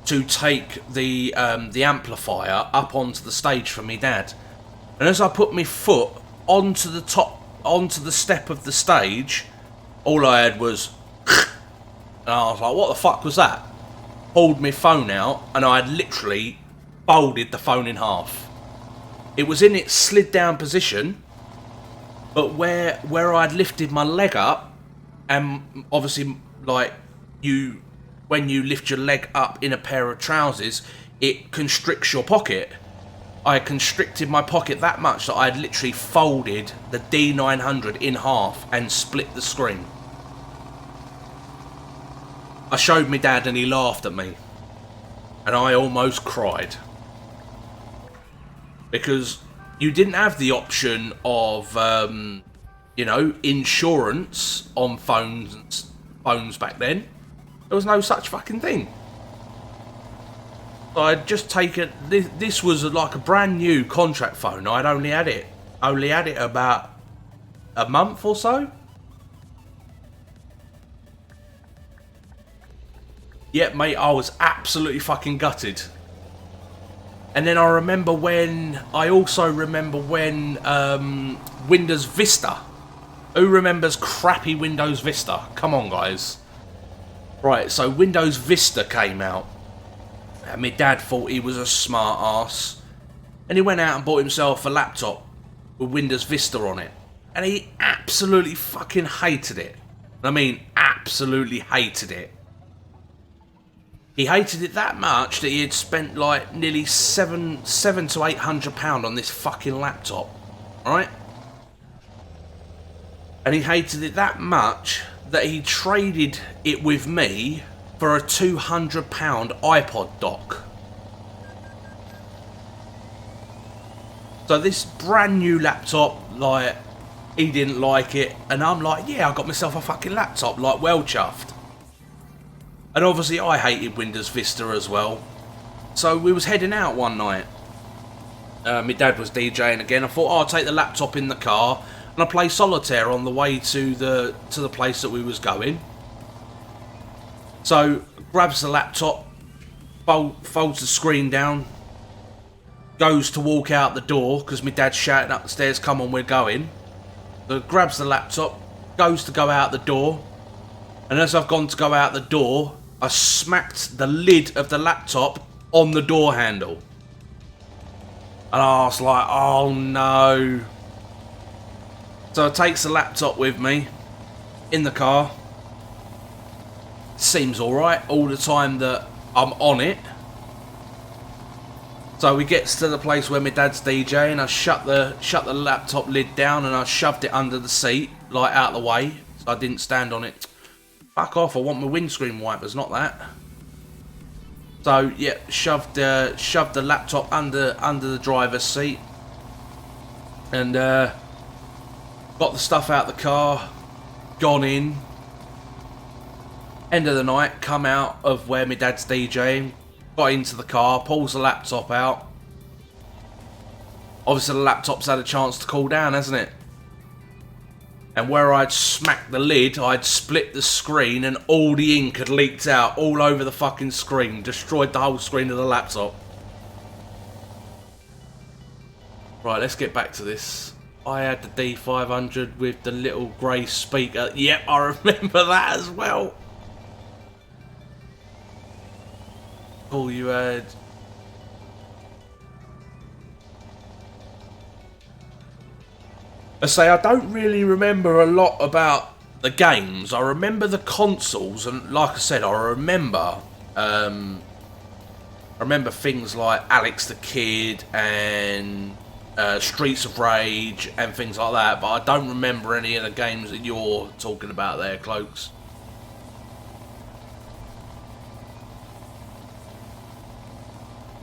[SPEAKER 1] to take the amplifier up onto the stage for me dad. And as I put my foot onto the step of the stage, all I had was and I was like, what the fuck was that? Pulled my phone out and I had literally folded the phone in half. It was in its slid down position, but where I'd lifted my leg up, and obviously, like, when you lift your leg up in a pair of trousers, it constricts your pocket. I constricted my pocket that much that I had literally folded the D900 in half and split the screen. I showed my dad and he laughed at me, and I almost cried, because you didn't have the option of insurance on phones back then. There was no such fucking thing. I'd just taken this was like a brand new contract phone. I'd only had it about a month or so. Yeah, mate, I was absolutely fucking gutted. And then I also remember when Windows Vista. Who remembers crappy Windows Vista? Come on, guys. Right, so Windows Vista came out. And my dad thought he was a smart ass. And he went out and bought himself a laptop with Windows Vista on it. And he absolutely fucking hated it. I mean, absolutely absolutely hated it. He hated it that much that he had spent like nearly seven to £800 on this fucking laptop, right? And he hated it that much that he traded it with me for a £200 iPod dock. So this brand new laptop, like, he didn't like it, and I'm like, yeah, I got myself a fucking laptop, like, well chuffed. And obviously I hated Windows Vista as well. So we was heading out one night. My dad was DJing again. I thought, oh, I'll take the laptop in the car and I'll play solitaire on the way to the place that we was going. So grabs the laptop, folds the screen down, goes to walk out the door because my dad's shouting up the stairs, come on, we're going. So grabs the laptop, goes to go out the door, and as I've gone to go out the door, I smacked the lid of the laptop on the door handle. And I was like, oh no. So I takes the laptop with me in the car. Seems alright all the time that I'm on it. So we gets to the place where my dad's DJing. I shut the laptop lid down and I shoved it under the seat, like out the way, so I didn't stand on it. Fuck off! I want my windscreen wipers, not that. So yeah, shoved the laptop under the driver's seat, and got the stuff out the car, gone in. End of the night, come out of where my dad's DJing. Got into the car, pulls the laptop out. Obviously the laptop's had a chance to cool down, hasn't it? And where I'd smacked the lid, I'd split the screen and all the ink had leaked out all over the fucking screen. Destroyed the whole screen of the laptop. Right, let's get back to this. I had the D500 with the little grey speaker. Yep, I remember that as well. All you had. I say I don't really remember a lot about the games. I remember the consoles, and like I said, I remember things like Alex the Kid and Streets of Rage and things like that. But I don't remember any of the games that you're talking about there, Cloaks.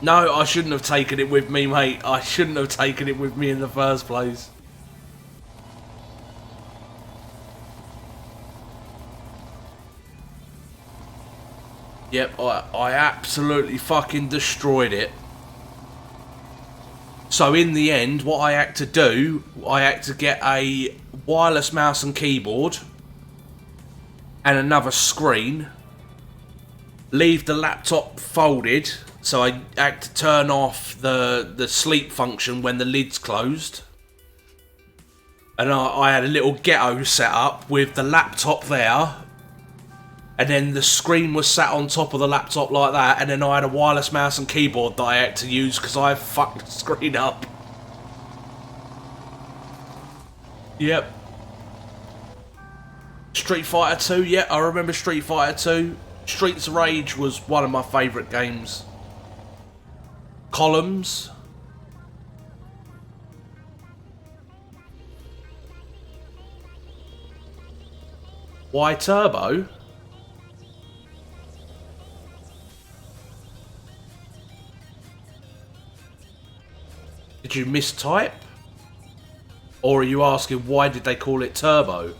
[SPEAKER 1] No, I shouldn't have taken it with me, mate. I shouldn't have taken it with me in the first place. Yep, I absolutely fucking destroyed it. So in the end, what I had to do, I had to get a wireless mouse and keyboard and another screen. Leave the laptop folded, so I had to turn off the sleep function when the lid's closed. And I had a little ghetto set up with the laptop there. And then the screen was sat on top of the laptop like that. And then I had a wireless mouse and keyboard that I had to use because I fucked the screen up. Yep. Street Fighter 2, yeah, I remember Street Fighter 2. Streets of Rage was one of my favourite games. Columns. Why Turbo? Did you mistype? Or are you asking why did they call it Turbo?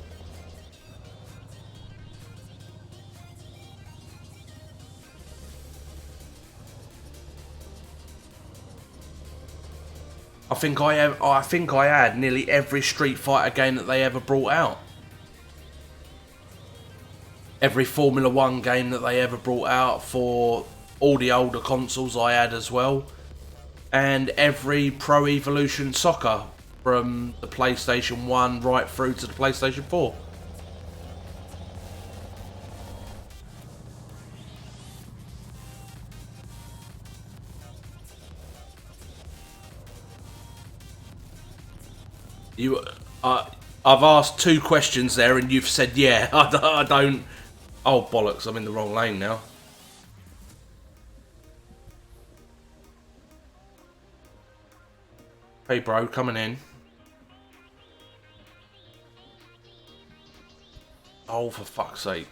[SPEAKER 1] I think I had nearly every Street Fighter game that they ever brought out. Every Formula 1 game that they ever brought out for all the older consoles I had as well. And every Pro Evolution Soccer from the PlayStation 1 right through to the PlayStation 4. I've asked two questions there and you've said yeah. I don't Oh, bollocks, I'm in the wrong lane now. Hey, bro, coming in. Oh, for fuck's sake.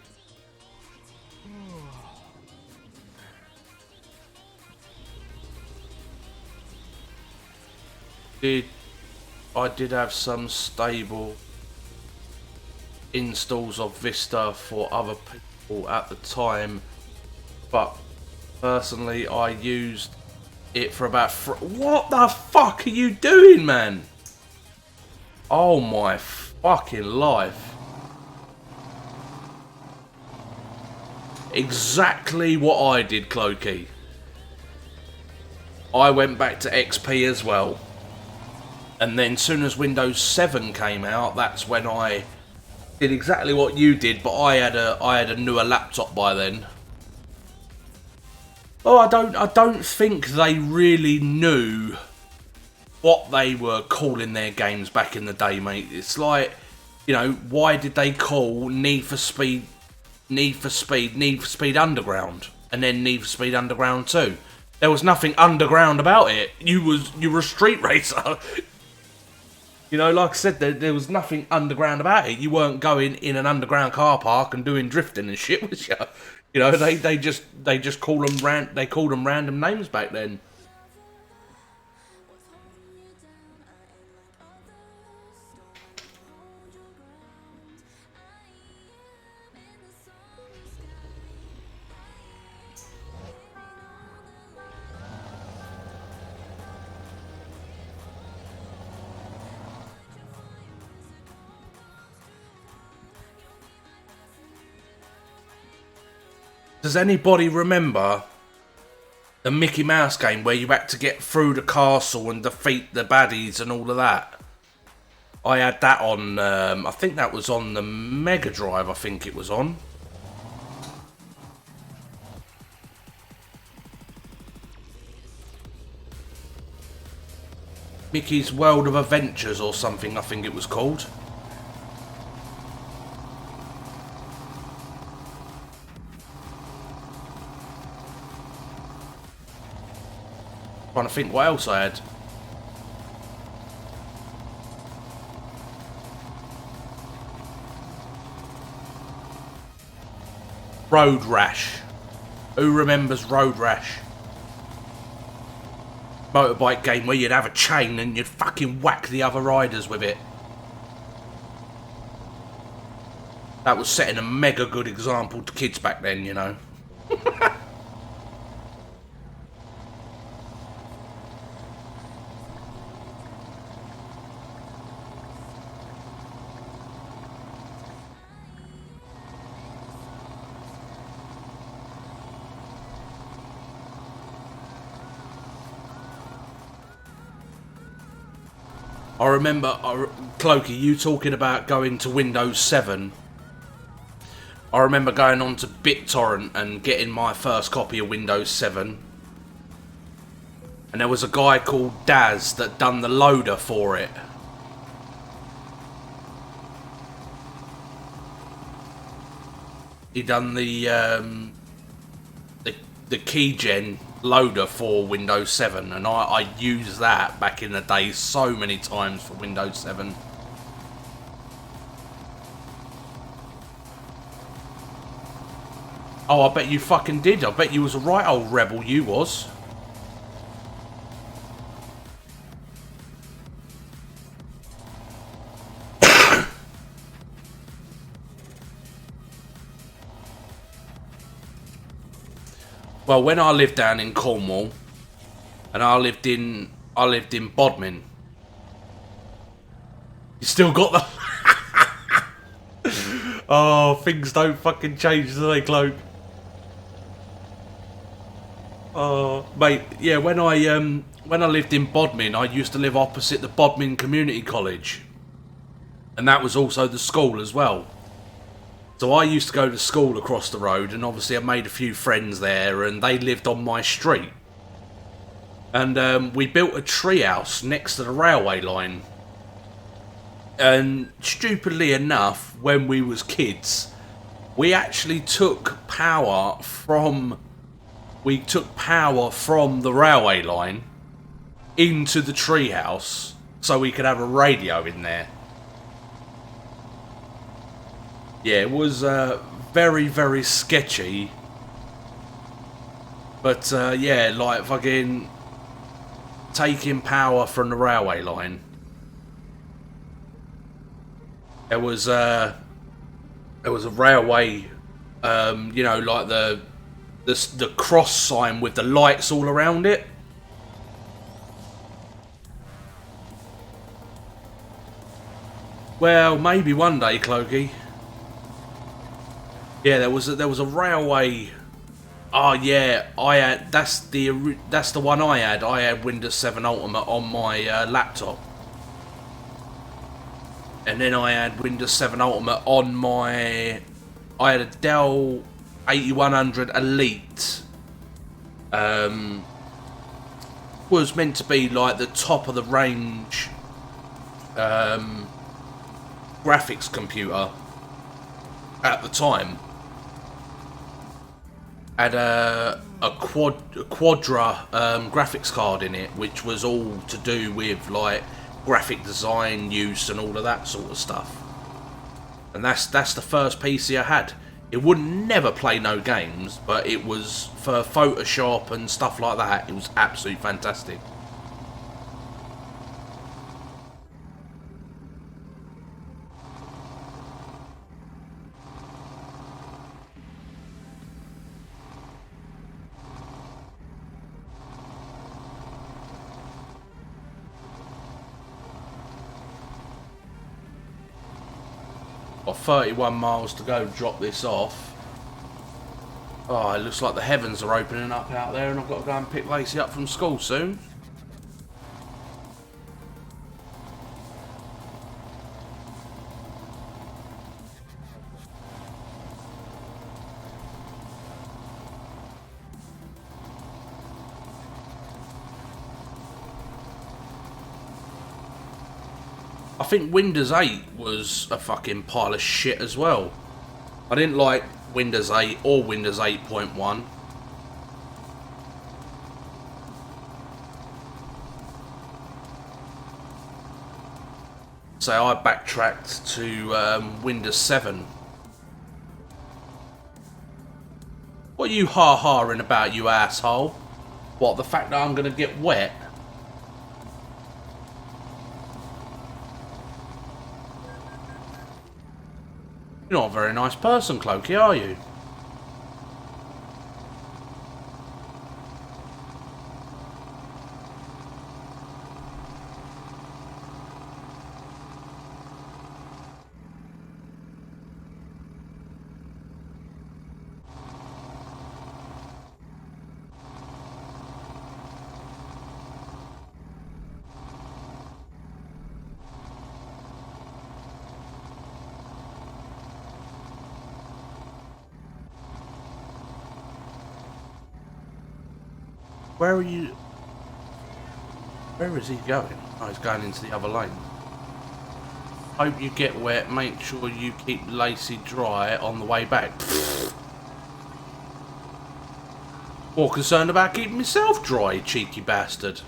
[SPEAKER 1] I did have some stable installs of Vista for other people at the time, but personally I used it for about what the fuck are you doing, man? Oh my fucking life. Exactly what I did, Clokey. I went back to XP as well. And then soon as Windows 7 came out, that's when I did exactly what you did, but I had a newer laptop by then. Oh, I don't think they really knew what they were calling their games back in the day, mate. It's like, you know, why did they call Need for Speed Underground, and then Need for Speed Underground 2? There was nothing underground about it. You were a street racer. You know, like I said, there was nothing underground about it. You weren't going in an underground car park and doing drifting and shit, was you? You know, they just called them random names back then. Does anybody remember the Mickey Mouse game where you had to get through the castle and defeat the baddies and all of that? I had that on, I think that was on the Mega Drive, I think it was on. Mickey's World of Adventures or something, I think it was called. Trying to think what else I had. Road Rash. Who remembers Road Rash? Motorbike game where you'd have a chain and you'd fucking whack the other riders with it. That was setting a mega good example to kids back then, you know. I remember, Clokey, you talking about going to Windows 7. I remember going on to BitTorrent and getting my first copy of Windows 7. And there was a guy called Daz that done the loader for it. He done the keygen loader for Windows 7, and I used that back in the day so many times for Windows 7. Oh, I bet you fucking did. I bet you was a right old rebel, you was. Well, when I lived down in Cornwall, and I lived in Bodmin. You still got the... Oh, things don't fucking change, do they, Cloak? Oh, mate, yeah, when I lived in Bodmin, I used to live opposite the Bodmin Community College. And that was also the school as well. So I used to go to school across the road, and obviously I made a few friends there, and they lived on my street. And we built a treehouse next to the railway line. And stupidly enough, when we was kids, We actually took power from... We took power from the railway line into the treehouse so we could have a radio in there. Yeah, it was very, very sketchy. But yeah, like fucking taking power from the railway line. There was a railway, you know, like the cross sign with the lights all around it. Well, maybe one day, Clokey. Yeah, there was a railway. Oh yeah, I had that's the one I had. I had Windows 7 Ultimate on my laptop, and then I had Windows 7 Ultimate on my. I had a Dell 8100 Elite. Was meant to be like the top of the range graphics computer at the time. Had a Quadra graphics card in it, which was all to do with like graphic design use and all of that sort of stuff. And that's the first PC I had. It would never play no games, but it was for Photoshop and stuff like that. It was absolutely fantastic. Got 31 miles to go to drop this off. Oh, it looks like the heavens are opening up out there and I've got to go and pick Lacey up from school soon. I think Windows 8 was a fucking pile of shit as well. I didn't like Windows 8 or Windows 8.1. So I backtracked to Windows 7. What are you ha-haing about, you asshole? What, the fact that I'm going to get wet? You're not a very nice person, Clokey, are you? Where are you? Where is he going? Oh, he's going into the other lane. Hope you get wet. Make sure you keep Lacey dry on the way back. More concerned about keeping myself dry, cheeky bastard.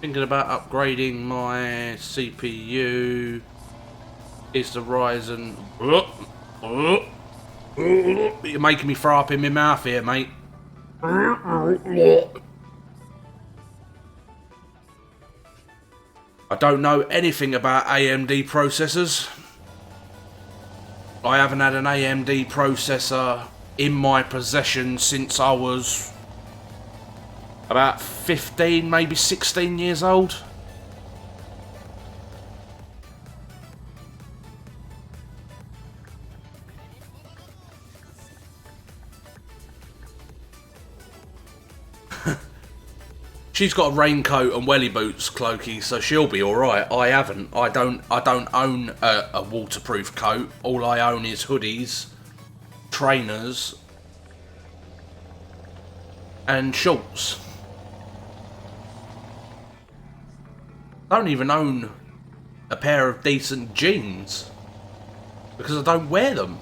[SPEAKER 1] Thinking about upgrading my CPU. Is the Ryzen... You're making me throw up in my mouth here, mate. I don't know anything about AMD processors. I haven't had an AMD processor in my possession since I was about 15, maybe 16 years old. She's got a raincoat and welly boots, Clokey, so she'll be alright. I haven't. I don't own a waterproof coat. All I own is hoodies, trainers, and shorts. Don't even own a pair of decent jeans because I don't wear them.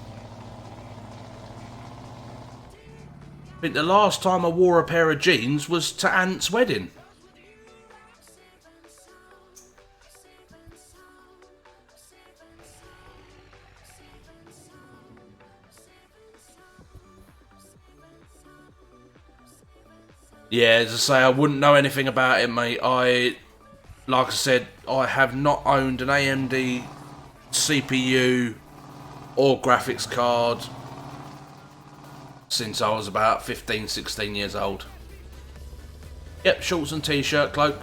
[SPEAKER 1] I think the last time I wore a pair of jeans was to Ant's wedding. Yeah, as I say, I wouldn't know anything about it, mate. Like I said, I have not owned an AMD CPU or graphics card since I was about 15, 16 years old. Yep, shorts and t-shirt, cloak.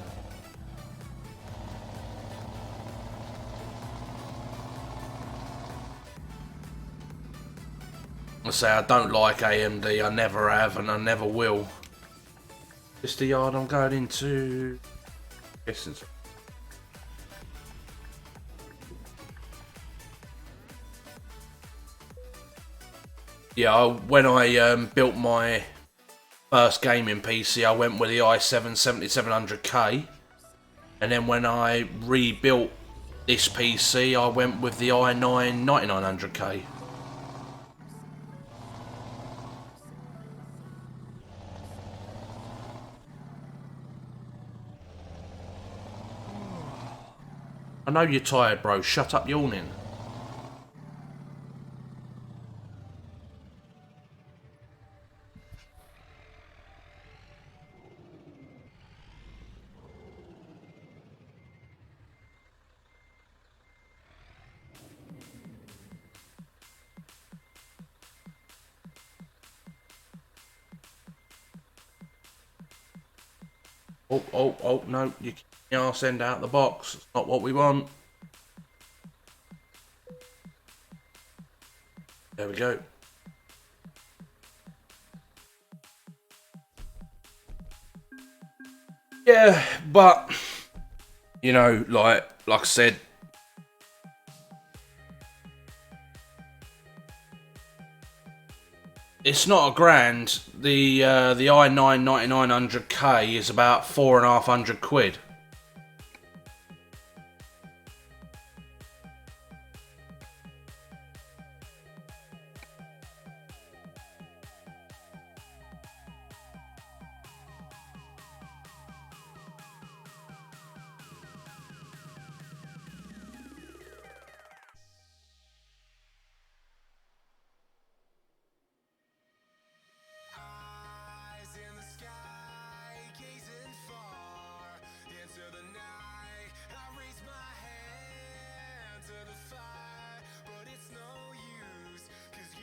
[SPEAKER 1] I say I don't like AMD, I never have and I never will. It's the yard I'm going into. Distance. Yeah, when I built my first gaming PC, I went with the i7 7700K, and then when I rebuilt this PC, I went with the i9 9900K. I know you're tired, bro. Shut up yawning. Oh, no, you can't send out the box. It's not what we want. There we go. Yeah, but, you know, like I said, it's not a grand. The i9 9900K is about £4,500.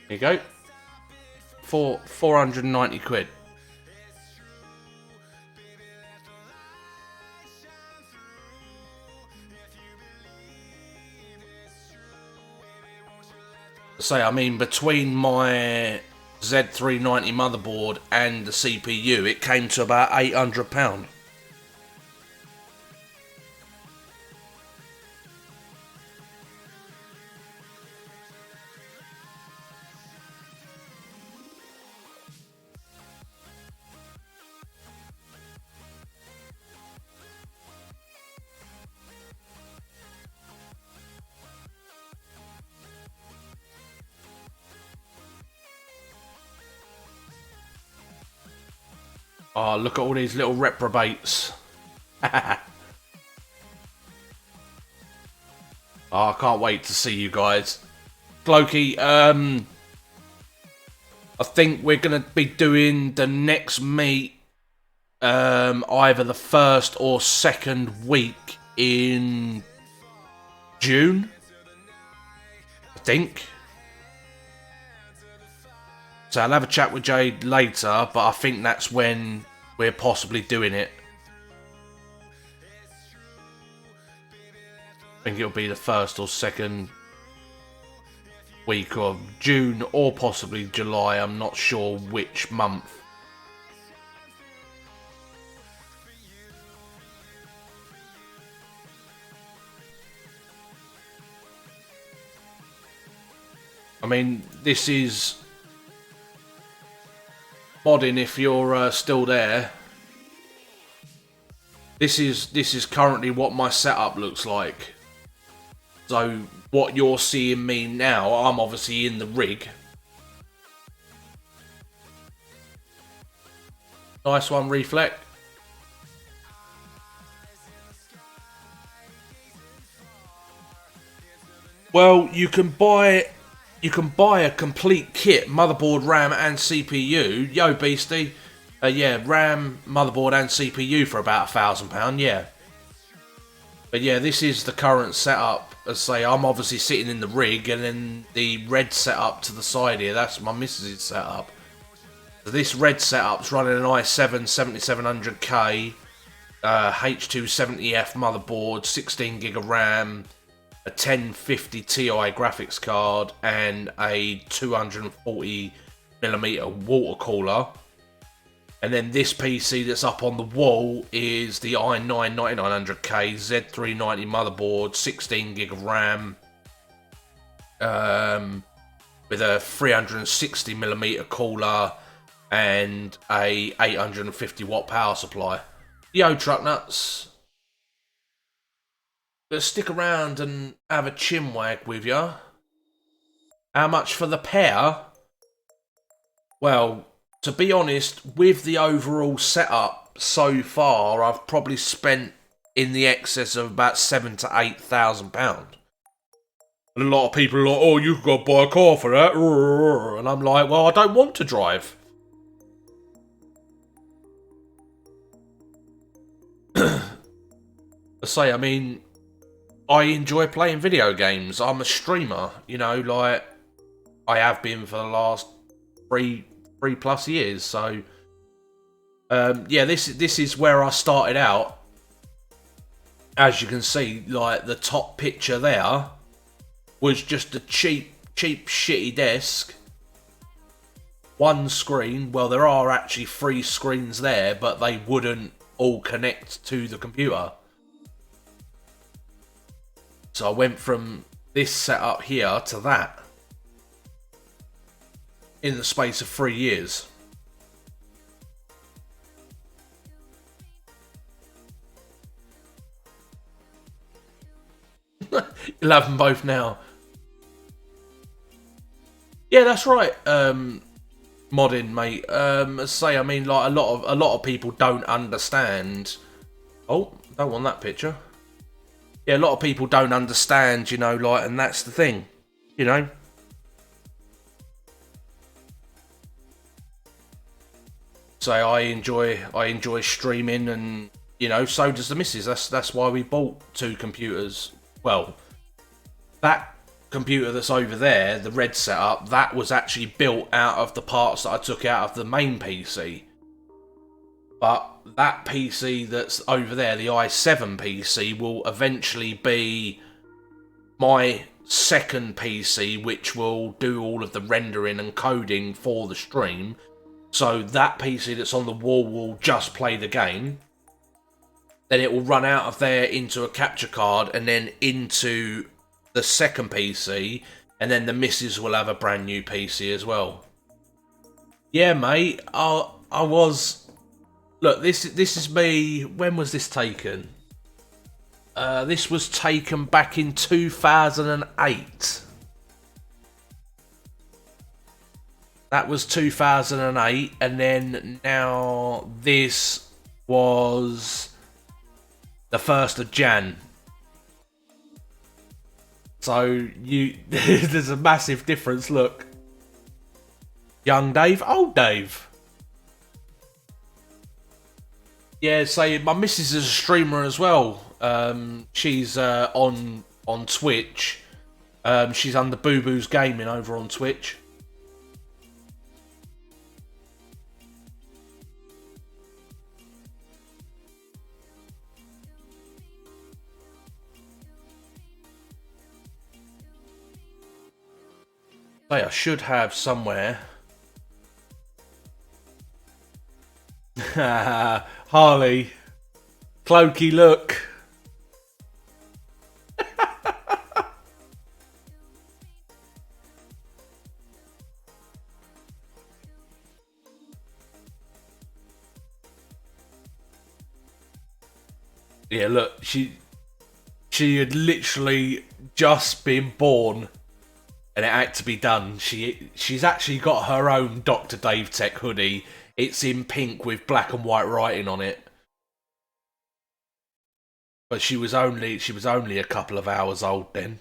[SPEAKER 1] There you go. For £490. Say, I mean, between my Z390 motherboard and the CPU, it came to about £800. Oh, look at all these little reprobates. Oh, I can't wait to see you guys. Glokey, I think we're going to be doing the next meet either the first or second week in June, I think. So I'll have a chat with Jade later, but I think that's when we're possibly doing it. I think it'll be the first or second week of June or possibly July. I'm not sure which month. I mean, this is modding if you're still there. This is currently what my setup looks like. So what you're seeing me now, I'm obviously in the rig. Nice one, Reflect. Well, you can buy a complete kit, motherboard, RAM, and CPU. Yo, Beastie. Yeah, RAM, motherboard, and CPU for about £1,000. Yeah. But yeah, this is the current setup. As I say, I'm obviously sitting in the rig, and then the red setup to the side here, that's my missus' setup. So this red setup's running an i7 7700K, H270F motherboard, 16 gig of RAM, a 1050 Ti graphics card, and a 240mm water cooler. And then this PC that's up on the wall is the i9 9900K Z390 motherboard, 16 gig of RAM, with a 360mm cooler and a 850 watt power supply. Yo, truck nuts. Let's stick around and have a chinwag with you. How much for the pair? Well, to be honest, with the overall setup so far, I've probably spent in the excess of about £7,000 to £8,000. And a lot of people are like, oh, you've got to buy a car for that. And I'm like, well, I don't want to drive. I mean, I enjoy playing video games. I'm a streamer, you know, like I have been for the last three plus years. So, yeah, this is where I started out. As you can see, like the top picture there was just a cheap, shitty desk. One screen. Well, there are actually 3 screens there, but they wouldn't all connect to the computer. So I went from this setup here to that in the space of 3 years. You'll have them both now. Yeah, that's right. Modding, mate. I mean, like a lot of people don't understand. Oh, don't want that picture. Yeah, a lot of people don't understand, you know, like, and that's the thing, you know. So I enjoy streaming, and you know, so does the missus. That's why we bought 2 computers. Well, that computer that's over there, the red setup, that was actually built out of the parts that I took out of the main PC. But that PC that's over there, the i7 PC, will eventually be my second PC, which will do all of the rendering and coding for the stream. So that PC that's on the wall will just play the game. Then it will run out of there into a capture card and then into the second PC. And then the missus will have a brand new PC as well. Yeah, mate. I was... Look, this is me. When was this taken? This was taken back in 2008. That was 2008, and then now this was the 1st of Jan. So there's a massive difference. Look, young Dave, old Dave. Yeah, say my missus is a streamer as well. She's on Twitch. She's under Boo Boo's Gaming over on Twitch. Hey, I should have somewhere. Harley, cloaky look. Yeah, look, she had literally just been born, and it had to be done. She's actually got her own Dr. Dave Tech hoodie. It's in pink with black and white writing on it. But she was only a couple of hours old then.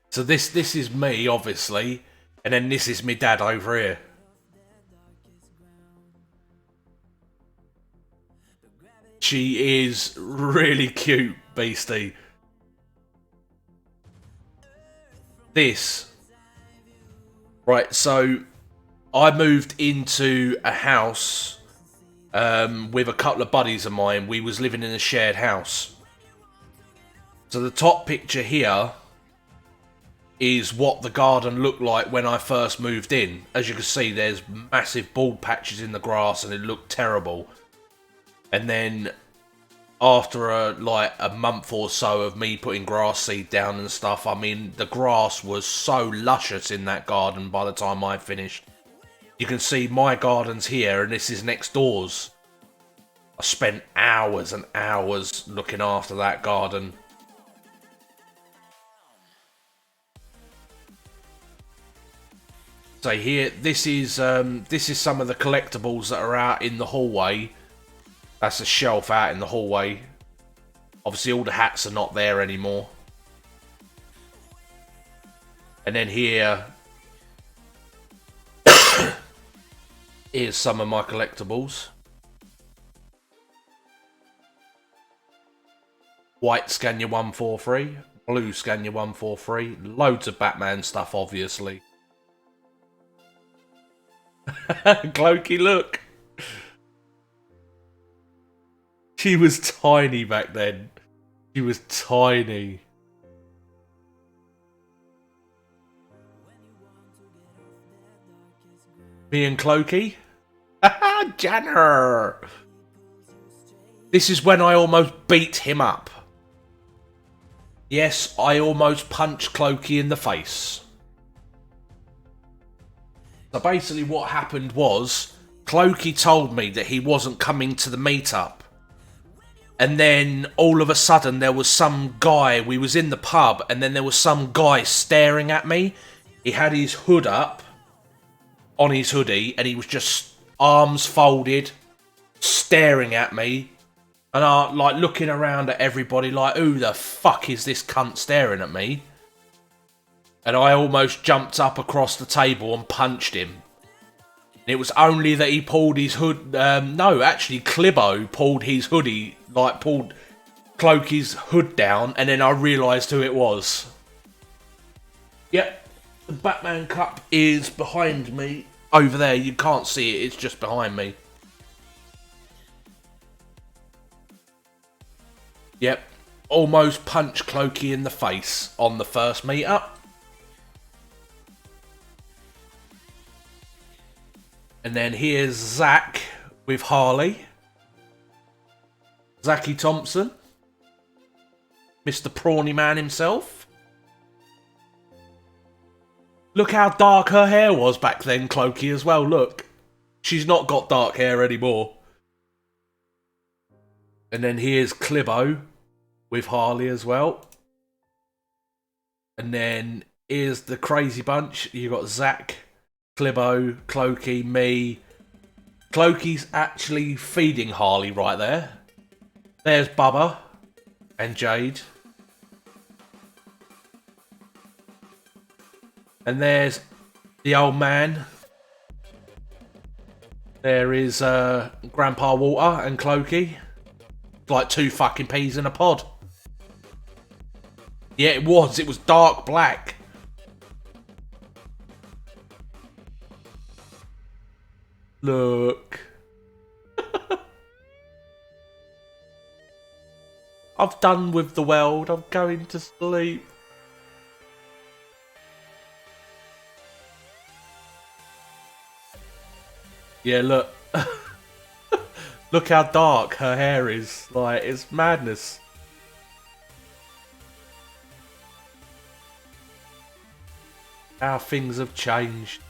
[SPEAKER 1] So this is me, obviously, and then this is my dad over here. She is really cute, Beastie. This. Right, so I moved into a house with a couple of buddies of mine. We was living in a shared house. So the top picture here is what the garden looked like when I first moved in. As you can see, there's massive bald patches in the grass and it looked terrible. And then after a month or so of me putting grass seed down and stuff, I mean, the grass was so luscious in that garden by the time I finished. You can see my garden's here and this is next door's. I spent hours and hours looking after that garden. So here, this is some of the collectibles that are out in the hallway. That's a shelf out in the hallway. Obviously, all the hats are not there anymore. And then here, here's some of my collectibles. White Scania 143, blue Scania 143, loads of Batman stuff, obviously. Clokey, look. She was tiny back then. She was tiny. Me and Clokey? Janner! This is when I almost beat him up. Yes, I almost punched Clokey in the face. So basically what happened was, Clokey told me that he wasn't coming to the meetup. And then all of a sudden there was some guy, we was in the pub, and then there was some guy staring at me. He had his hood up on his hoodie and he was just arms folded, staring at me. And I like looking around at everybody like, who the fuck is this cunt staring at me? And I almost jumped up across the table and punched him. And it was only that he pulled his hood... no, actually, Clibbo pulled his hoodie... Like, pulled Clokey's hood down, and then I realised who it was. Yep, the Batman Cup is behind me. Over there, you can't see it, it's just behind me. Yep, almost punched Clokey in the face on the first meet-up. And then here's Zach with Harley. Zachy Thompson. Mr. Prawny Man himself. Look how dark her hair was back then, Clokey, as well, look. She's not got dark hair anymore. And then here's Clibbo with Harley as well. And then here's the crazy bunch. You got Zach, Clibbo, Clokey, me. Clokey's actually feeding Harley right there. There's Bubba and Jade. And there's the old man. There is Grandpa Walter and Clokey. Like two fucking peas in a pod. Yeah, it was. It was dark black. Look. I've done with the world. I'm going to sleep. Yeah, look. Look how dark her hair is. Like, it's madness. How things have changed.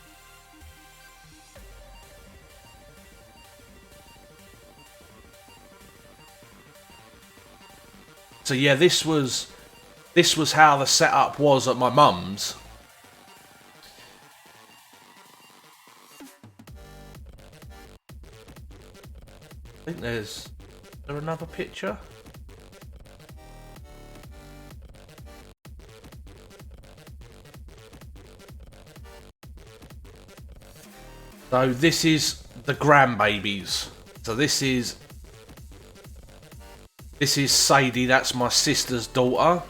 [SPEAKER 1] So yeah, this was how the setup was at my mum's. I think is there another picture? So this is the grandbabies. So this is Sadie, that's my sister's daughter.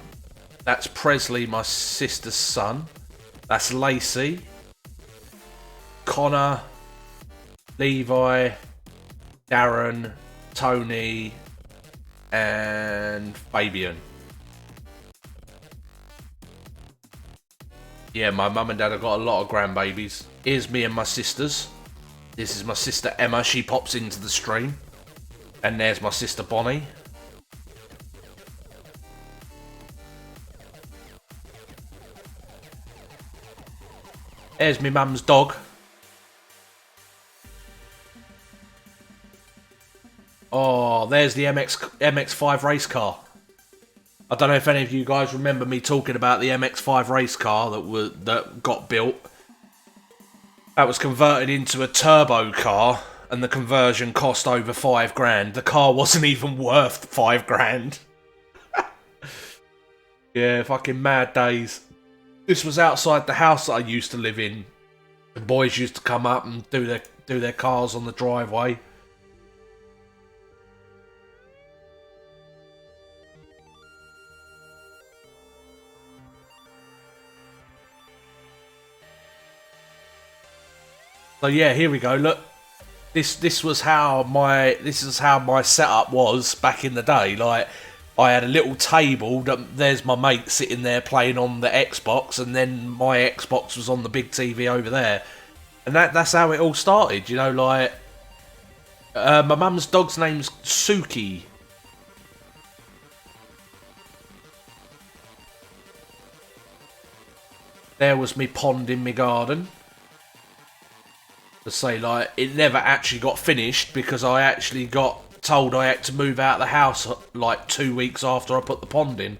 [SPEAKER 1] That's Presley, my sister's son. That's Lacey. Connor, Levi, Darren, Tony, and Fabian. Yeah, my mum and dad have got a lot of grandbabies. Here's me and my sisters. This is my sister Emma, she pops into the stream. And there's my sister Bonnie. There's my mum's dog. Oh, there's the MX-5 race car. I don't know if any of you guys remember me talking about the MX-5 race car that got built. That was converted into a turbo car, and the conversion cost over £5,000. The car wasn't even worth £5,000. Yeah, fucking mad days. This was outside the house that I used to live in. The boys used to come up and do their cars on the driveway. So yeah, here we go. Look, this is how my setup was back in the day. Like, I had a little table. There's my mate sitting there playing on the Xbox, and then my Xbox was on the big TV over there, and that's how it all started. You know, like my mum's dog's name's Suki. There was me pond in my garden. To say, like, it never actually got finished because I actually got told I had to move out of the house like 2 weeks after I put the pond in.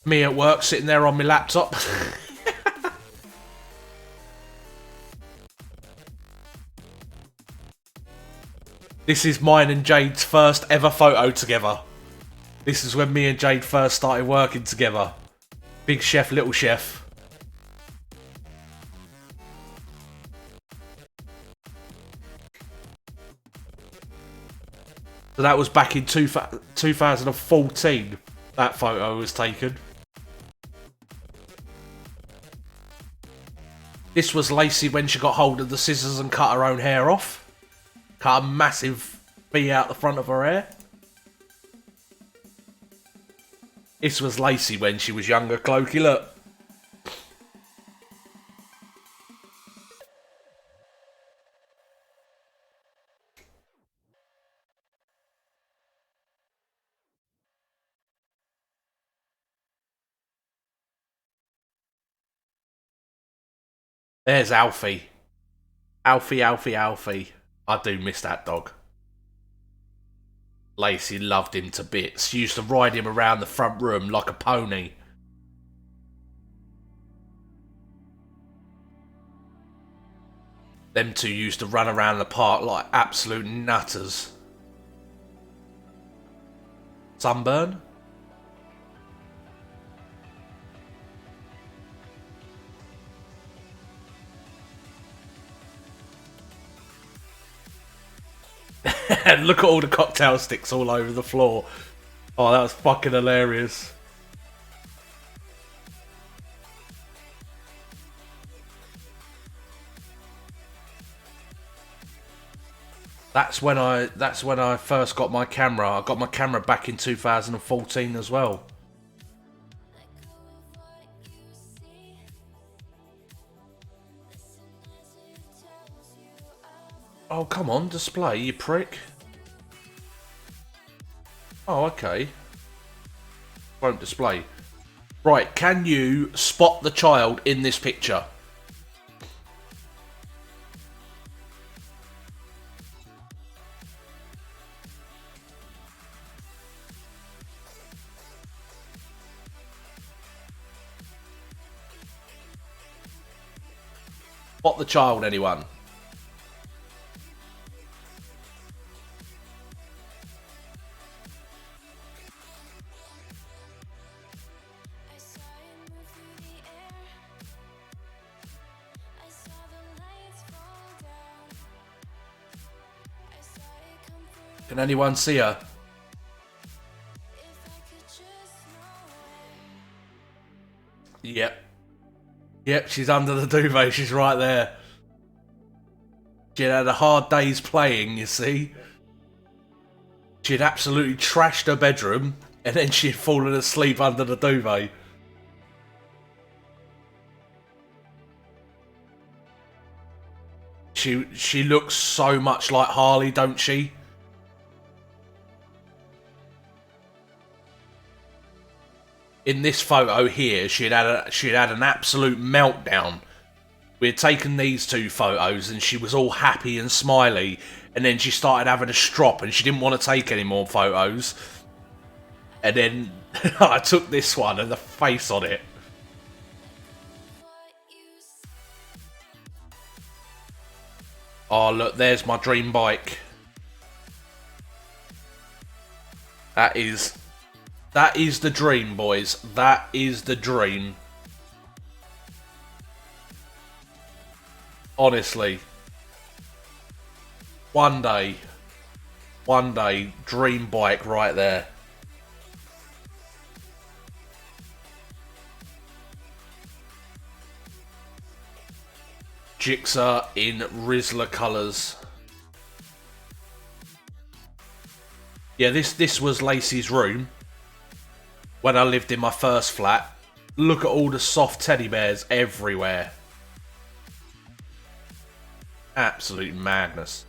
[SPEAKER 1] Me at work sitting there on my laptop. This is mine and Jade's first ever photo together. This is when me and Jade first started working together. Big chef, little chef. So that was back in 2014, that photo was taken. This was Lacey when she got hold of the scissors and cut her own hair off. Cut a massive V out the front of her hair. This was Lacey when she was younger, Clokey, look. There's Alfie. Alfie, Alfie, Alfie. I do miss that dog. Lacey loved him to bits. She used to ride him around the front room like a pony. Them two used to run around the park like absolute nutters. Sunburn? And look at all the cocktail sticks all over the floor. Oh, that was fucking hilarious. That's when I first got my camera. I got my camera back in 2014 as well. Oh, come on, display, you prick. Oh, okay. Won't display. Right, can you spot the child in this picture? Spot the child, anyone? Can anyone see her? Yep. Yep, she's under the duvet. She's right there. She'd had a hard day's playing, you see. She'd absolutely trashed her bedroom, and then she'd fallen asleep under the duvet. She looks so much like Harley, don't she? In this photo here, she'd had an absolute meltdown. We had taken these two photos and she was all happy and smiley, and then she started having a strop and she didn't want to take any more photos. And then I took this one and the face on it. Oh look, there's my dream bike. That is the dream, boys. That is the dream. Honestly. One day, dream bike right there. Jigsaw in Rizzler colours. Yeah, this was Lacey's room when I lived in my first flat. Look at all the soft teddy bears everywhere. Absolute madness.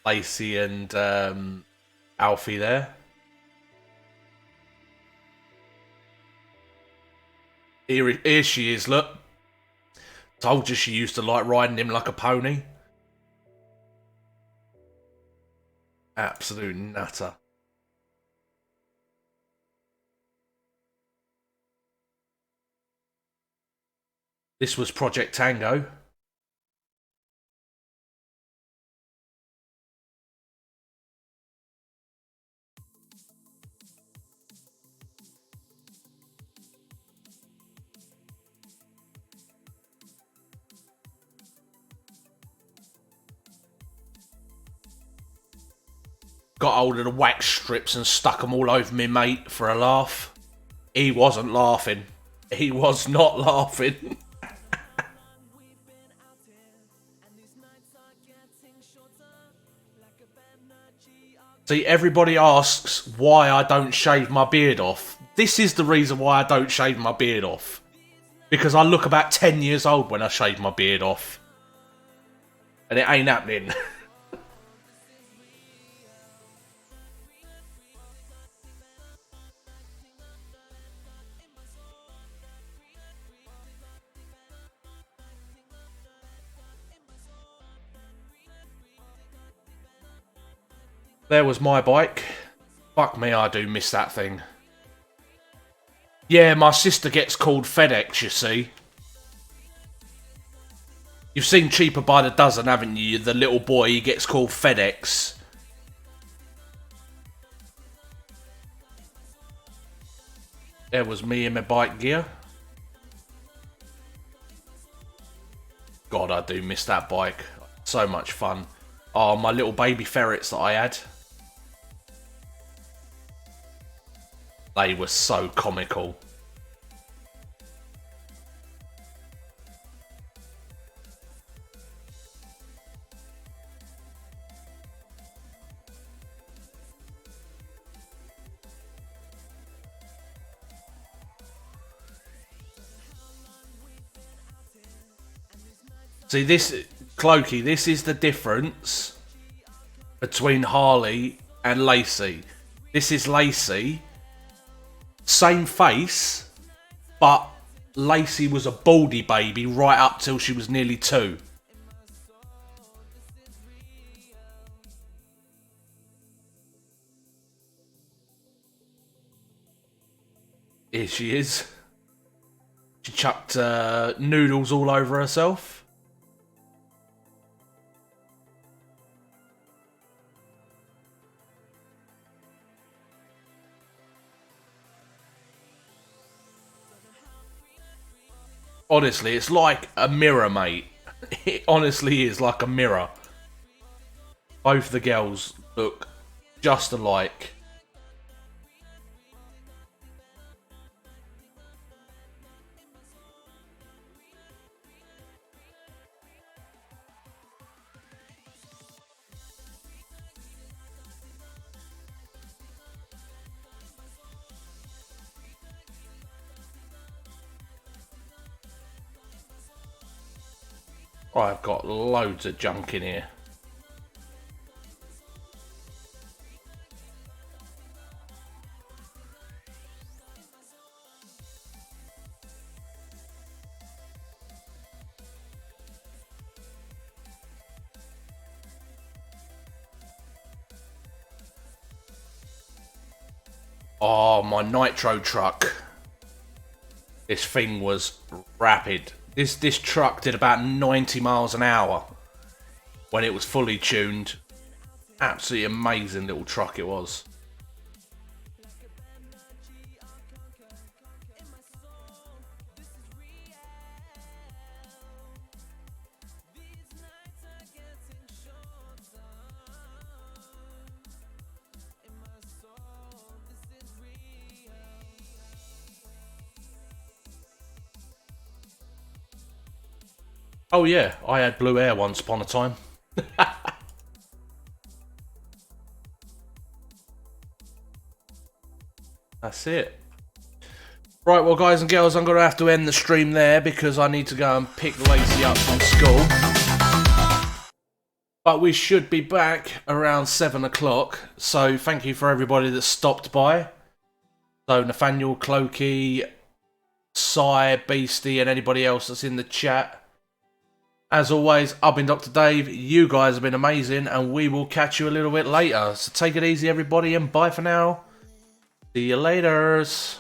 [SPEAKER 1] Lacey and Alfie there. Here she is, look. Told you she used to like riding him like a pony. Absolute nutter. This was Project Tango. Got hold of the wax strips and stuck them all over me mate for a laugh. He wasn't laughing. He was not laughing. See, everybody asks why I don't shave my beard off. This is the reason why I don't shave my beard off. Because I look about 10 years old when I shave my beard off. And it ain't happening. There was my bike. Fuck me, I do miss that thing. Yeah, my sister gets called FedEx, you see. You've seen Cheaper by the Dozen, haven't you? The little boy, he gets called FedEx. There was me in my bike gear. God, I do miss that bike. So much fun. Oh, my little baby ferrets that I had. They were so comical. See, this, Clokey, this is the difference between Harley and Lacey. This is Lacey. Same face, but Lacey was a baldy baby right up till she was nearly 2. Here she is. She chucked noodles all over herself. Honestly, it's like a mirror, mate. It honestly is like a mirror. Both the girls look just alike. I've got loads of junk in here. Oh, my nitro truck. This thing was rapid. This truck did about 90 miles an hour when it was fully tuned. Absolutely amazing little truck it was. Oh yeah, I had blue hair once upon a time. That's it. Right, well guys and girls, I'm going to have to end the stream there because I need to go and pick Lacey up from school. But we should be back around 7 o'clock. So thank you for everybody that stopped by. So Nathaniel, Clokey, Sai, Beastie and anybody else that's in the chat. As always, I've been Dr. Dave. You guys have been amazing and we will catch you a little bit later. So take it easy everybody and bye for now. See you laters.